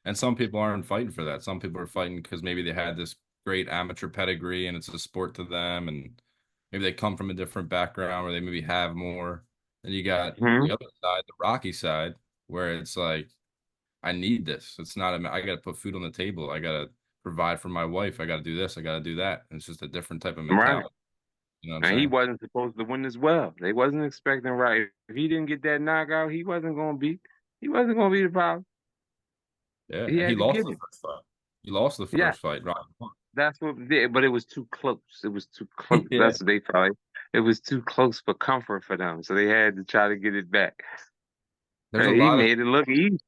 [SPEAKER 2] And some people aren't fighting for that. Some people are fighting because maybe they had this great amateur pedigree and it's a sport to them. And maybe they come from a different background where they maybe have more. And you got
[SPEAKER 3] Hmm.
[SPEAKER 2] the other side, the rocky side, where it's like, I need this. It's not, I got to put food on the table. I got to provide for my wife. I got to do this. I got to do that. And it's just a different type of
[SPEAKER 3] Right.
[SPEAKER 2] mentality. You know what I'm
[SPEAKER 3] And he
[SPEAKER 2] saying?
[SPEAKER 3] wasn't supposed to win as well. They wasn't expecting right. If he didn't get that knockout, he wasn't gonna be. He wasn't gonna be the problem.
[SPEAKER 2] Yeah.
[SPEAKER 3] He
[SPEAKER 2] And he
[SPEAKER 3] had to
[SPEAKER 2] lost
[SPEAKER 3] give
[SPEAKER 2] the
[SPEAKER 3] it.
[SPEAKER 2] first fight. He lost the
[SPEAKER 3] Yeah,
[SPEAKER 2] first fight. Right.
[SPEAKER 3] that's what. Yeah, but it was too close. It was too close.
[SPEAKER 2] Yeah.
[SPEAKER 3] That's what they thought. It was too close for comfort for them, so they had to try to get it back.
[SPEAKER 2] There's a
[SPEAKER 3] And he
[SPEAKER 2] lot of
[SPEAKER 3] made it look easy.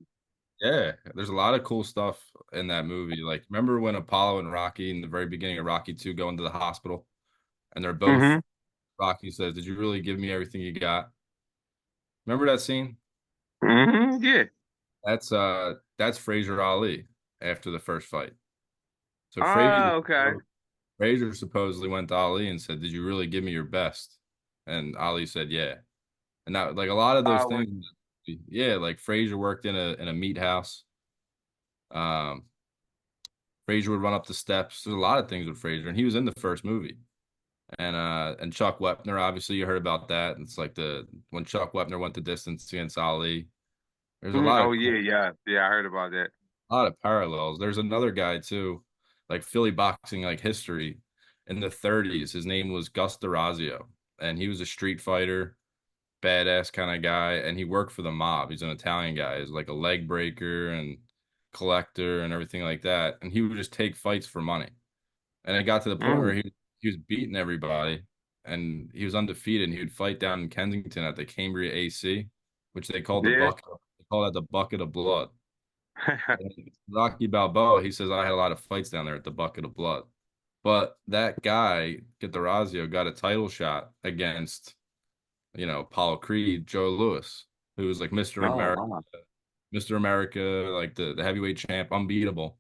[SPEAKER 2] Yeah, there's a lot of cool stuff in that movie. Like, remember when Apollo and Rocky in the very beginning of Rocky 2 go into the hospital and they're both,
[SPEAKER 3] Hmm.
[SPEAKER 2] Rocky says, "Did you really give me everything you got?" Remember that scene?
[SPEAKER 3] Hmm. Yeah.
[SPEAKER 2] That's Fraser Ali after the first fight. So
[SPEAKER 3] Oh, okay.
[SPEAKER 2] Fraser supposedly went to Ali and said, "Did you really give me your best?" And Ali said, "Yeah." And that, like, a lot of those
[SPEAKER 3] When
[SPEAKER 2] things, yeah, like Fraser worked in a meat house. Um, Frazier would run up the steps. There's a lot of things with Frazier, and he was in the first movie. And Chuck Wepner, obviously you heard about that. It's like the when Chuck Wepner went the distance against Ali. There's a lot
[SPEAKER 3] Oh
[SPEAKER 2] of
[SPEAKER 3] yeah,
[SPEAKER 2] cool,
[SPEAKER 3] yeah, yeah. I heard about that.
[SPEAKER 2] a lot of parallels. There's another guy too, like Philly boxing like history in the 30s. His name was Gus DeRazio, and he was a street fighter, badass kind of guy, and he worked for the mob. He's an Italian guy. He's like a leg breaker and collector and everything like that. And he would just take fights for money. And it got to the point where
[SPEAKER 3] Mm.
[SPEAKER 2] he was beating everybody and he was undefeated and he would fight down in Kensington at the Cambria AC, which
[SPEAKER 3] Yeah.
[SPEAKER 2] they call that the bucket of blood. And Rocky Balboa, he says I had a lot of fights down there at the bucket of blood. But that guy, Gitarazio, got a title shot against, Apollo Creed, Joe Louis, who was like
[SPEAKER 3] Oh wow.
[SPEAKER 2] Mr. America, like the heavyweight champ, unbeatable.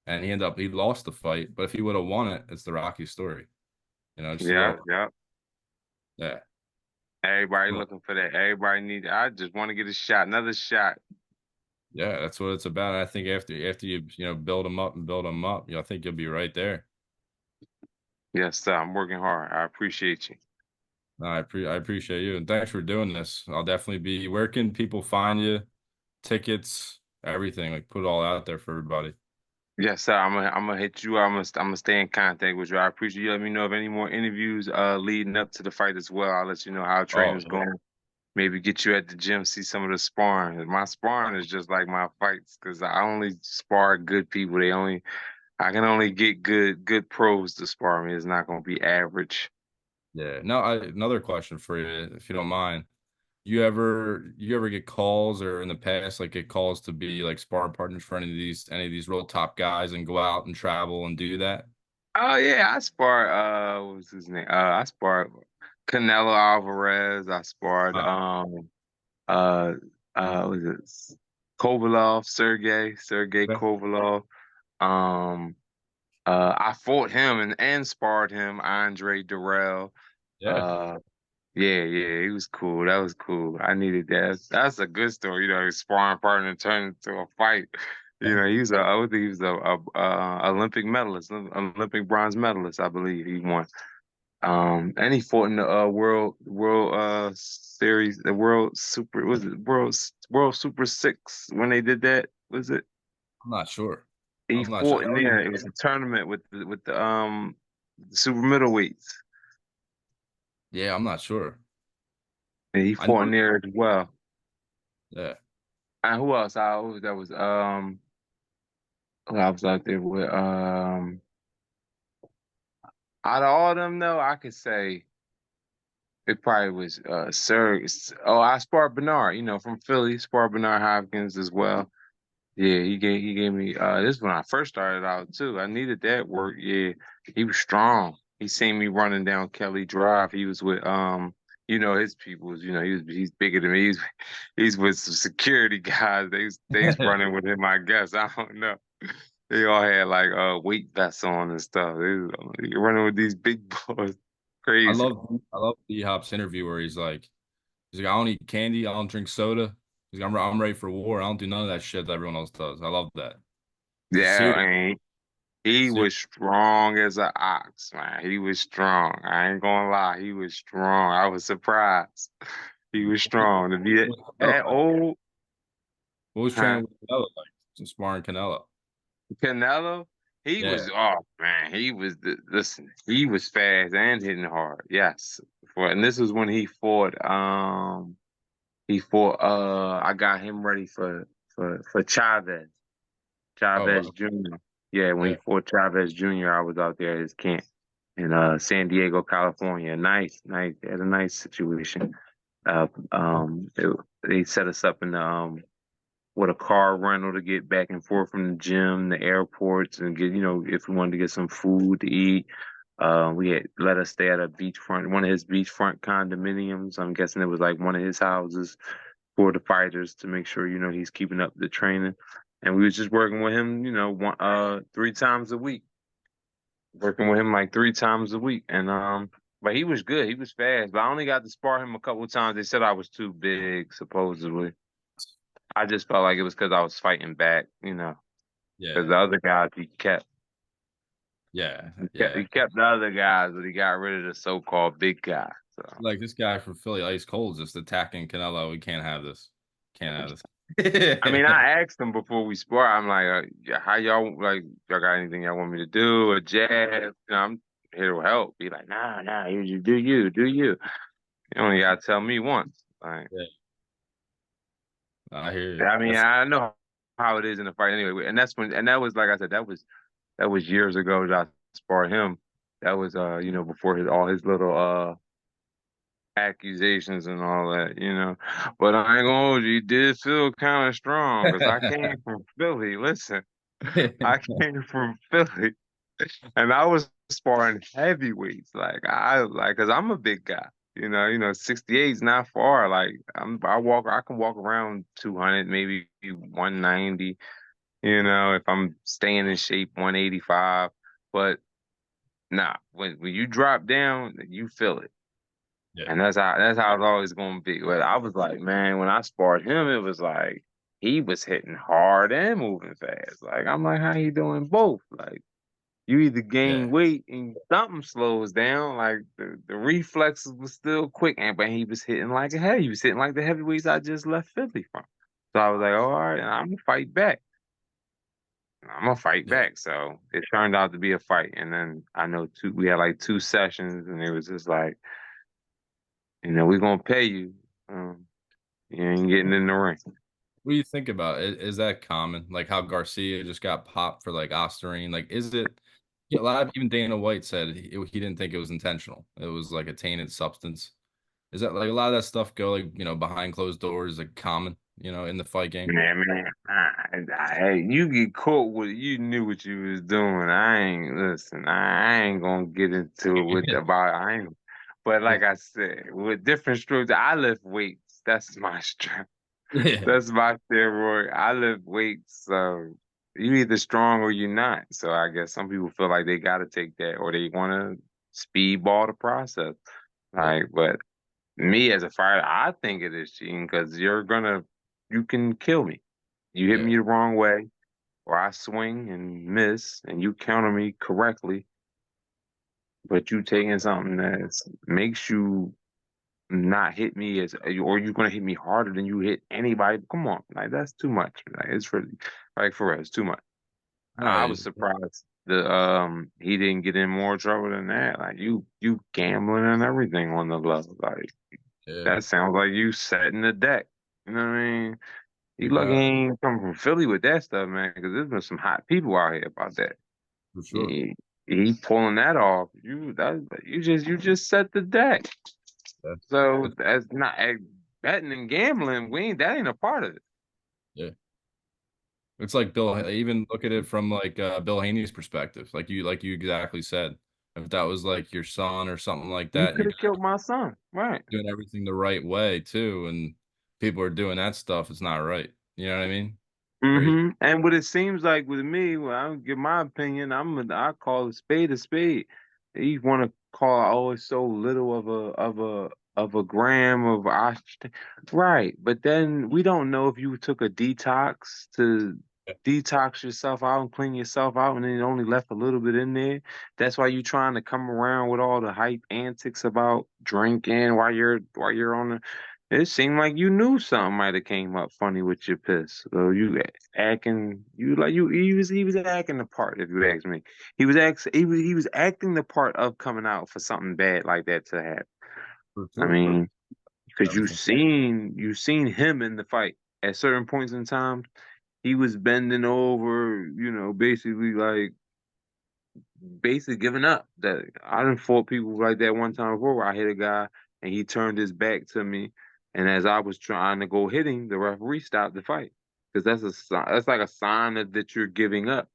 [SPEAKER 2] And he lost the fight, but if he would have won it, it's the Rocky story. Just
[SPEAKER 3] Yeah,
[SPEAKER 2] about,
[SPEAKER 3] yeah.
[SPEAKER 2] yeah.
[SPEAKER 3] Everybody
[SPEAKER 2] Well,
[SPEAKER 3] looking for that. Everybody need. I just want to get a shot, another shot.
[SPEAKER 2] yeah, that's what it's about. And I think after you, build them up and build them up, I think you'll be right there.
[SPEAKER 3] Yes, sir. I'm working hard. I appreciate you.
[SPEAKER 2] No, I appreciate you. And thanks for doing this. I'll definitely be, where can people find you? Tickets, everything, like put it all out there for everybody.
[SPEAKER 3] Yes, sir. I'm gonna hit you. I'm gonna stay in contact with you. I appreciate you. Let me know of any more interviews leading up to the fight as well. I'll let you know how
[SPEAKER 2] Oh,
[SPEAKER 3] training's
[SPEAKER 2] yeah.
[SPEAKER 3] going. Maybe get you at the gym, see some of the sparring. My sparring is just like my fights because I only spar good people. I can only get good pros to spar me. It's not gonna be average.
[SPEAKER 2] Yeah. No, another question for you, if you don't mind. You ever get calls or in the past like get calls to be like sparring partners for any of these real top guys and go out and travel and do that?
[SPEAKER 3] Oh yeah, I sparred. What was his name? I sparred Canelo Alvarez. I sparred.
[SPEAKER 2] Wow.
[SPEAKER 3] Uh, was it Sergey
[SPEAKER 2] Okay.
[SPEAKER 3] Kovalov. Um, I fought him and sparred him. Andre Durrell.
[SPEAKER 2] Yeah.
[SPEAKER 3] Uh, yeah, yeah, he was cool. That was cool. I needed that. That's a good story. His sparring partner turned into a fight. I would think he was a Olympic medalist, Olympic bronze medalist, I believe he won. And he fought in the world series, the world super was it world super six when they did that, was it?
[SPEAKER 2] I'm not sure.
[SPEAKER 3] He
[SPEAKER 2] I'm not sure.
[SPEAKER 3] fought in there. It was a tournament with the super middleweights.
[SPEAKER 2] Yeah, I'm not sure.
[SPEAKER 3] And he
[SPEAKER 2] I
[SPEAKER 3] fought in
[SPEAKER 2] know.
[SPEAKER 3] there as well.
[SPEAKER 2] Yeah.
[SPEAKER 3] And who else? That was who I was out there with out of all of them though, I could say it probably was Sir. I sparred Bernard, from Philly, sparred Bernard Hopkins as well. Yeah, he gave me this is when I first started out too. I needed that work. Yeah, he was strong. He seen me running down Kelly Drive. He was with his peoples, he's bigger than me. He's with some security guys. They's running with him, I guess. I don't know. They all had like weight vests on and stuff. They running with these big boys. Crazy.
[SPEAKER 2] I love D Hop's interview where he's like, I don't eat candy, I don't drink soda. He's like, I'm ready for war. I don't do none of that shit that everyone else does. I love that. He's a
[SPEAKER 3] Yeah,
[SPEAKER 2] serious,
[SPEAKER 3] he
[SPEAKER 2] serious.
[SPEAKER 3] was strong as an ox, man. He was strong. I ain't gonna lie, he was strong. I was surprised. He was strong to be that old.
[SPEAKER 2] What was
[SPEAKER 3] Huh?
[SPEAKER 2] training with Canelo like? Just sparring Canelo.
[SPEAKER 3] Canelo, he
[SPEAKER 2] Yeah.
[SPEAKER 3] was oh man, listen, he was fast and hitting hard. Yes. And this was when he fought I got him ready for Chavez.
[SPEAKER 2] Oh
[SPEAKER 3] Chavez
[SPEAKER 2] wow.
[SPEAKER 3] Jr. Yeah, when he
[SPEAKER 2] Yeah.
[SPEAKER 3] fought Chavez Jr., I was out there at his camp in San Diego, California. Nice, nice. They had a nice situation. Uh, they set us up in the with a car rental to get back and forth from the gym, the airports, and get if we wanted to get some food to eat. We had let us stay at a beachfront, one of his beachfront condominiums. I'm guessing it was like one of his houses for the fighters to make sure he's keeping up the training. And we was just working with him, 3 times a week, working with him like 3 times a week. And but he was good. He was fast. But I only got to spar him a couple of times. They said I was too big, supposedly. I just felt like it was because I was fighting back, because
[SPEAKER 2] Yeah.
[SPEAKER 3] the other guys he kept.
[SPEAKER 2] Yeah.
[SPEAKER 3] He kept,
[SPEAKER 2] Yeah.
[SPEAKER 3] he kept the other guys, but he got rid of the so-called big guy. So
[SPEAKER 2] Like this guy from Philly, Ice Cold, just attacking Canelo. We can't have this. Can't have this.
[SPEAKER 3] I asked him before we spar. I'm like, yeah, how y'all got anything y'all want me to do? A jab? I'm here to help. Be like, nah, you do you, do you. You only gotta tell me once. Like,
[SPEAKER 2] Yeah, I hear you.
[SPEAKER 3] I mean,
[SPEAKER 2] That's
[SPEAKER 3] I know how it is in the fight anyway. And that was like I said, that was years ago that I sparred him. That was before all his little accusations and all that. But I ain't gonna hold you, he did feel kind of strong because I came from Philly. Listen, I came from Philly and I was sparring heavyweights. Cause I'm a big guy. 68 is not far. Like I can walk around 200, maybe 190, if I'm staying in shape, 185. But nah, when you drop down, you feel it.
[SPEAKER 2] yeah,
[SPEAKER 3] And that's how it's always gonna be. But I was like, man, when I sparred him, it was like he was hitting hard and moving fast. Like I'm like, how you doing both? Like you either gain
[SPEAKER 2] yeah,
[SPEAKER 3] weight and something slows down, like the reflexes was still quick, but he was hitting like a heavy. He was hitting like the heavyweights I just left Philly from. So I was like, all right, I'm gonna fight back. I'm gonna fight
[SPEAKER 2] yeah.
[SPEAKER 3] back. So it turned out to be a fight. And then I know we had like 2 sessions and it was just like, we're gonna pay you. You ain't getting in the ring.
[SPEAKER 2] What do you think about it? Is that common? Like how Garcia just got popped for like Ostarine? Like, is it? Yeah, a lot of even Dana White said he didn't think it was intentional. It was like a tainted substance. Is that like a lot of that stuff go like behind closed doors, like common, in the fight game?
[SPEAKER 3] Man, you get caught with you knew what you was doing. I ain't listen. I ain't gonna get into it with about I ain't. But like I said, with different strokes, I lift weights. That's my strength.
[SPEAKER 2] Yeah,
[SPEAKER 3] That's my steroid. I lift weights. So you either strong or you're not. So I guess some people feel like they got to take that or they want to speedball the process.
[SPEAKER 2] yeah,
[SPEAKER 3] But me as a fighter, I think it is cheating because you can kill me. You hit
[SPEAKER 2] yeah,
[SPEAKER 3] me the wrong way, or I swing and miss, and you counter me correctly. but you taking something that makes you not hit me as, or you're gonna hit me harder than you hit anybody. Come on, like that's too much. Like it's really, like for real, it's too much. I
[SPEAKER 2] Right.
[SPEAKER 3] was surprised the he didn't get in more trouble than that. Like you gambling and everything on the level. Like
[SPEAKER 2] Yeah.
[SPEAKER 3] that sounds like you setting the deck. You know what I mean? You
[SPEAKER 2] No
[SPEAKER 3] lucky he
[SPEAKER 2] doubt.
[SPEAKER 3] ain't come from Philly with that stuff, man. Because there's been some hot people out here about that.
[SPEAKER 2] For sure.
[SPEAKER 3] He pulling that off. You just set the deck.
[SPEAKER 2] Yeah.
[SPEAKER 3] So
[SPEAKER 2] It's,
[SPEAKER 3] that's not betting and gambling. That ain't a part of it.
[SPEAKER 2] yeah. It's like Bill, even look at it from like Bill Haney's perspective. Like you exactly said. If that was like your son or something like
[SPEAKER 3] You
[SPEAKER 2] that, and
[SPEAKER 3] could
[SPEAKER 2] you're
[SPEAKER 3] have killed my son, right?
[SPEAKER 2] doing everything the right way too, and people are doing that stuff, it's not right. You know what I mean? Crazy.
[SPEAKER 3] And what it seems like with me, when I give my opinion, I call a spade a spade. You want to call, oh, it's so little of a gram of oxygen, right? But then we don't know if you took a detox to detox yourself out and clean yourself out, and then it only left a little bit in there. That's why you trying to come around with all the hype antics about drinking while you're on the. It seemed like you knew something might have came up funny with your piss. So you acting you like you he was acting the part, if you ask me. He was acting the part of coming out for something bad like that to happen.
[SPEAKER 2] For
[SPEAKER 3] I
[SPEAKER 2] sure.
[SPEAKER 3] mean, because you
[SPEAKER 2] Everything.
[SPEAKER 3] seen him in the fight at certain points in time. He was bending over, basically giving up. That I done fought people like that one time before where I hit a guy and he turned his back to me, and as I was trying to go hit him, the referee stopped the fight because that's like a sign that you're giving up.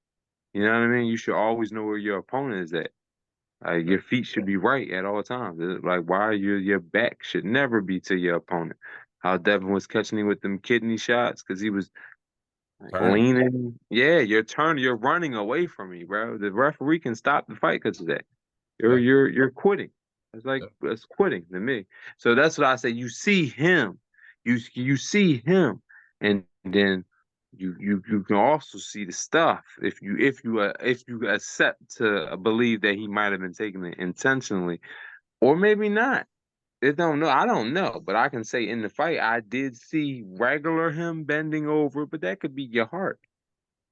[SPEAKER 3] You know what I mean? You should always know where your opponent is at.
[SPEAKER 2] Yeah.
[SPEAKER 3] Your feet should be right at all times. Like why your back should never be to your opponent. How Devin was catching him with them kidney shots because he was
[SPEAKER 2] Turning.
[SPEAKER 3] leaning. Yeah, you're running away from me, bro. The referee can stop the fight because of that. You're
[SPEAKER 2] Yeah.
[SPEAKER 3] you're you're quitting. It's like
[SPEAKER 2] Yeah.
[SPEAKER 3] it's quitting to me. So that's what I say. You see him, you see him, and then you can also see the stuff if you accept to believe that he might have been taking it intentionally or maybe not. It don't know. I don't know, but I can say in the fight I did see regular him bending over, but that could be your heart.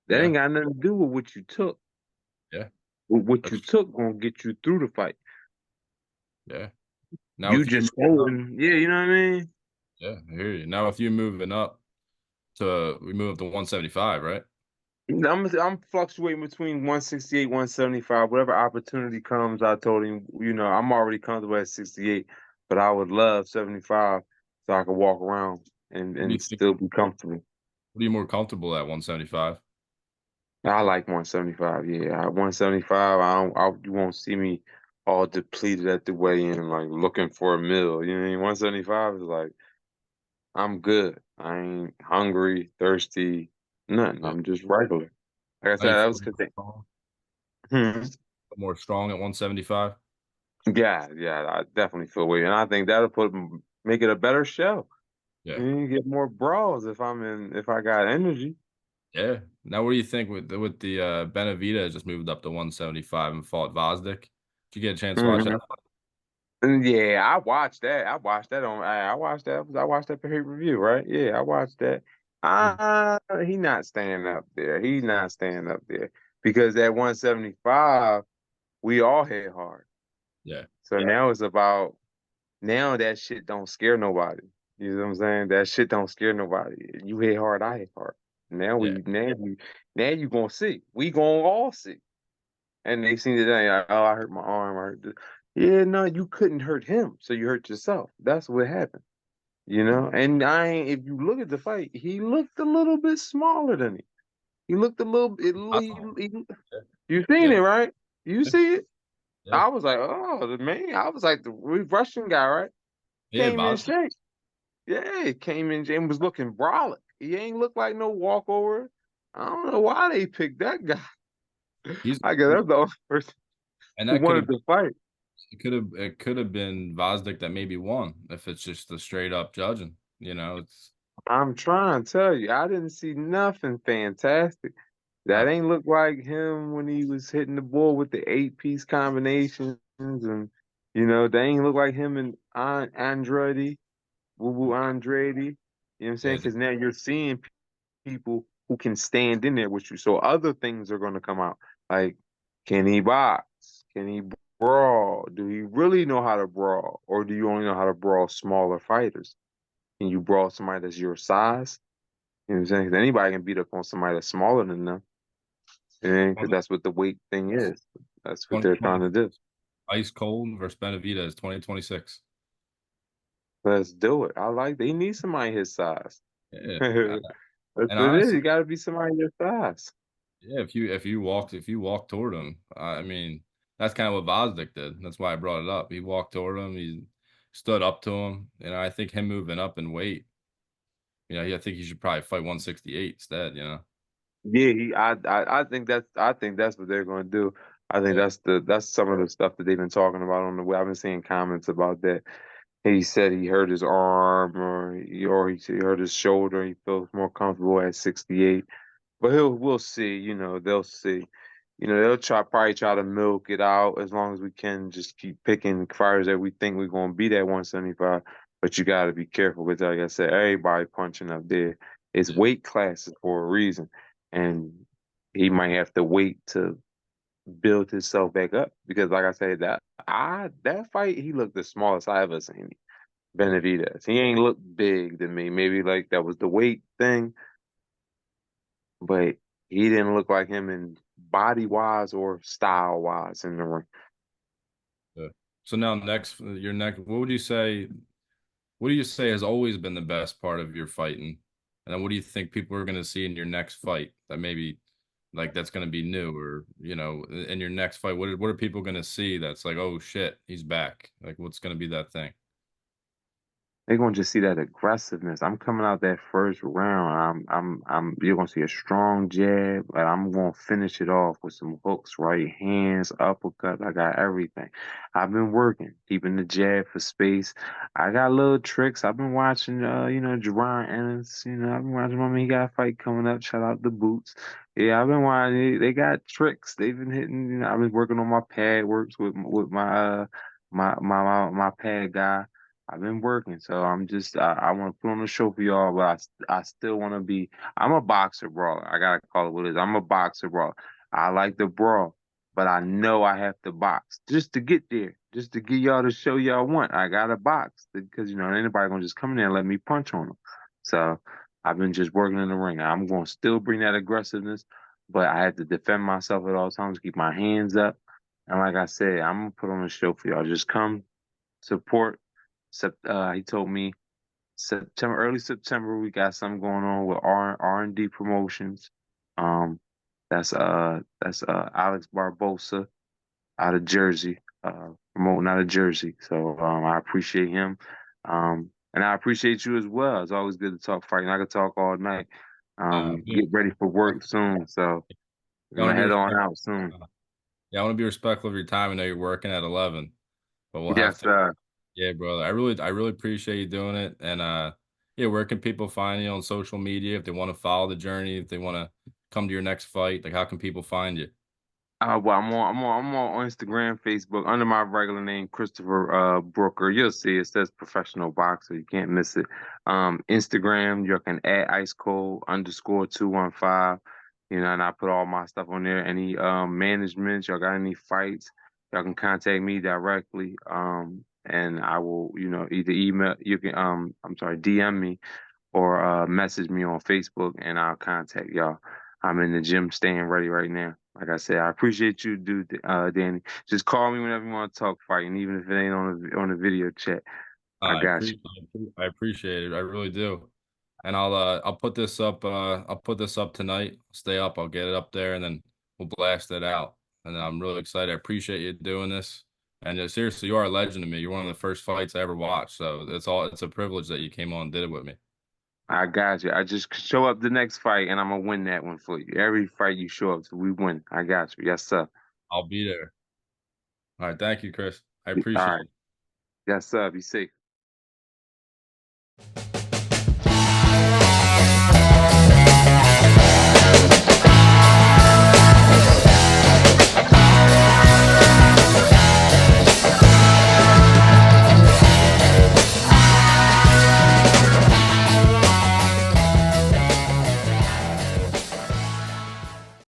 [SPEAKER 3] That
[SPEAKER 2] Yeah.
[SPEAKER 3] ain't got nothing to do with what you took.
[SPEAKER 2] Yeah.
[SPEAKER 3] What you
[SPEAKER 2] That's
[SPEAKER 3] took gonna get you through the fight.
[SPEAKER 2] yeah. Now
[SPEAKER 3] You
[SPEAKER 2] with you
[SPEAKER 3] just
[SPEAKER 2] moving up,
[SPEAKER 3] holding, yeah, you know what I mean?
[SPEAKER 2] yeah, I hear you. Now with you moving up we move up to 175, right?
[SPEAKER 3] I'm fluctuating between 168, 175. Whatever opportunity comes, I told him, I'm already comfortable at 68, but I would love 75 so I could walk around and,
[SPEAKER 2] What do you
[SPEAKER 3] and
[SPEAKER 2] think?
[SPEAKER 3] still be comfortable.
[SPEAKER 2] What are you more comfortable at 175?
[SPEAKER 3] I like 175, yeah. 175, you won't see me all depleted at the weigh-in, like looking for a meal. You know what I mean? 175 is like, I'm good. I ain't hungry, thirsty, nothing.
[SPEAKER 2] Yeah.
[SPEAKER 3] I'm just regular. Like I
[SPEAKER 2] Now
[SPEAKER 3] said,
[SPEAKER 2] you
[SPEAKER 3] that
[SPEAKER 2] feel
[SPEAKER 3] was because
[SPEAKER 2] more strong at 175?
[SPEAKER 3] yeah, I definitely feel weight, and I think that'll make it a better show.
[SPEAKER 2] Yeah.
[SPEAKER 3] And you get more brawls if I got energy.
[SPEAKER 2] Yeah. Now what do you think with the Benavidez just moved up to 175 and fought Vosdick? Did you get a chance to watch that?
[SPEAKER 3] Mhm. And yeah, I watched that. I watched that pay-per-view, right? Yeah, I watched that.
[SPEAKER 2] Mm.
[SPEAKER 3] He not staying up there. He's not staying up there because at 175, we all hit hard.
[SPEAKER 2] Yeah.
[SPEAKER 3] So now it's about now that shit don't scare nobody. You know what I'm saying? That shit don't scare nobody. You hit hard, I hit hard. Now
[SPEAKER 2] Yeah.
[SPEAKER 3] you gonna see. We gonna all see. And they seen it. Like, oh, I hurt my arm. I hurt this. Yeah, no, you couldn't hurt him, so you hurt yourself. That's what happened. And if you look at the fight, he looked a little bit smaller than he. He looked a little bit.
[SPEAKER 2] I thought.
[SPEAKER 3] You seen
[SPEAKER 2] Yeah.
[SPEAKER 3] it, right? You
[SPEAKER 2] Yeah.
[SPEAKER 3] see it?
[SPEAKER 2] Yeah.
[SPEAKER 3] I was like, oh, the man. I was like the Russian guy, right?
[SPEAKER 2] Yeah.
[SPEAKER 3] Came in
[SPEAKER 2] Vosdick.
[SPEAKER 3] shape. Yeah, he came in and was looking brolic. He ain't look like no walkover. I don't know why they picked that guy.
[SPEAKER 2] He's
[SPEAKER 3] I guess that's the only person
[SPEAKER 2] and
[SPEAKER 3] who
[SPEAKER 2] that could have
[SPEAKER 3] wanted to fight.
[SPEAKER 2] it could have been Vosdick that maybe won if it's just the straight up judging. It's
[SPEAKER 3] I'm trying to tell you, I didn't see nothing fantastic. That
[SPEAKER 2] nothing.
[SPEAKER 3] ain't look like him when he was hitting the ball with the 8-piece combination
[SPEAKER 4] and they ain't look like him and Andrade, Woo Woo Andrade. You know what I'm saying?
[SPEAKER 2] Yeah,
[SPEAKER 4] Because now you're seeing people who can stand in there with you. So other things are going to come out. Like, can he box? Can he brawl? Do he really know how to brawl? Or do you only know how to brawl smaller fighters? Can you brawl somebody that's your size? You know what I'm saying? 'Cause anybody can beat up on somebody that's smaller than them. Because that's what the weight thing is. That's what they're trying
[SPEAKER 2] 2020
[SPEAKER 4] to do.
[SPEAKER 2] ice cold versus Benavidez 2026.
[SPEAKER 4] Let's do it. I like that. He needs somebody his size.
[SPEAKER 2] Yeah,
[SPEAKER 4] That's
[SPEAKER 2] and
[SPEAKER 4] what it is.
[SPEAKER 2] honestly,
[SPEAKER 4] You got to be somebody your size.
[SPEAKER 2] yeah, if you walk toward him, I mean, that's kind of what Vosdick did. That's why I brought it up. He walked toward him. He stood up to him. I think him moving up in weight. I think he should probably fight 168 instead.
[SPEAKER 4] Yeah, I think that's what they're going to do. I think
[SPEAKER 2] Yeah,
[SPEAKER 4] that's some of the stuff that they've been talking about on the way. I've been seeing comments about that. He said he hurt his arm or he hurt his shoulder. He feels more comfortable at 68. But we'll see. They'll see. They'll probably try to milk it out as long as we can. Just keep picking fighters that we think we're gonna beat at 175. But you got to be careful because, like I said, everybody punching up there. It's
[SPEAKER 2] yeah,
[SPEAKER 4] weight classes for a reason, and he might have to wait to build himself back up because, like I said, that fight he looked the smallest I ever seen him. Benavidez. He ain't look big to me. Maybe like that was the weight thing, but he didn't look like him in body wise or style wise in the ring.
[SPEAKER 2] yeah. So now your next, what would you say? What do you say has always been the best part of your fighting? And then what do you think people are going to see in your next fight that maybe like that's going to be new or, in your next fight, what are people going to see that's like, oh shit, he's back? Like what's going to be that thing?
[SPEAKER 4] They're gonna just see that aggressiveness. I'm coming out that first round. You're gonna see a strong jab, but I'm gonna finish it off with some hooks, right hands, uppercuts. I got everything. I've been working, keeping the jab for space. I got little tricks. I've been watching, Jerron Ennis. I've been watching my man. He got a fight coming up. Shout out the Boots. Yeah, I've been watching. They got tricks. They've been hitting. I've been working on my pad works with my pad guy. I've been working, so I want to put on a show for y'all, but I still want to be. I'm a boxer brawler. I gotta call it what it is. I'm a boxer brawler. I like the brawl, but I know I have to box just to get there, just to get y'all to show y'all want. I gotta box because anybody gonna just come in there and let me punch on them. So I've been just working in the ring. I'm gonna still bring that aggressiveness, but I have to defend myself at all times, keep my hands up, and like I said, I'm gonna put on a show for y'all. Just come support. He told me early September, we got something going on with R&D Promotions. Um, that's Alex Barbosa out of Jersey, promoting out of Jersey. So I appreciate him. And I appreciate you as well. It's always good to talk fighting. I could talk all night.
[SPEAKER 2] Yeah,
[SPEAKER 4] Get ready for work soon. So
[SPEAKER 2] I
[SPEAKER 4] we're
[SPEAKER 2] want to
[SPEAKER 4] gonna
[SPEAKER 2] be
[SPEAKER 4] head on
[SPEAKER 2] respectful.
[SPEAKER 4] out soon.
[SPEAKER 2] Yeah, I want to be respectful of your time. I know you're working at 11, but we'll have
[SPEAKER 4] Yes,
[SPEAKER 2] to. Yeah, brother. I really appreciate you doing it. And yeah, where can people find you on social media if they want to follow the journey, if they want to come to your next fight? Like, how can people find you?
[SPEAKER 4] Well, I'm on Instagram, Facebook under my regular name, Christopher Brooker. You'll see it says professional boxer. You can't miss it. Instagram, you can add ice cold _215. And I put all my stuff on there. Any management, y'all got any fights, y'all can contact me directly. And I will, either email you can I'm sorry, DM me or message me on Facebook and I'll contact y'all. I'm in the gym staying ready right now. Like I said, I appreciate you, dude, Danny. Just call me whenever you want to talk fighting, even if it ain't on a video chat. I got you.
[SPEAKER 2] I appreciate it. I really do. And I'll put this up. I'll put this up tonight. Stay up. I'll get it up there, and then we'll blast it out. And I'm really excited. I appreciate you doing this. And seriously, you are a legend to me. You're one of the first fights I ever watched. So it's a privilege that you came on and did it with me.
[SPEAKER 4] I got you. I just show up the next fight and I'm gonna win that one for you. Every fight you show up to, we win. I got you. Yes, sir.
[SPEAKER 2] I'll be there. All right. Thank you, Chris. I
[SPEAKER 4] All
[SPEAKER 2] appreciate
[SPEAKER 4] right.
[SPEAKER 2] it.
[SPEAKER 4] Yes, sir. Be safe.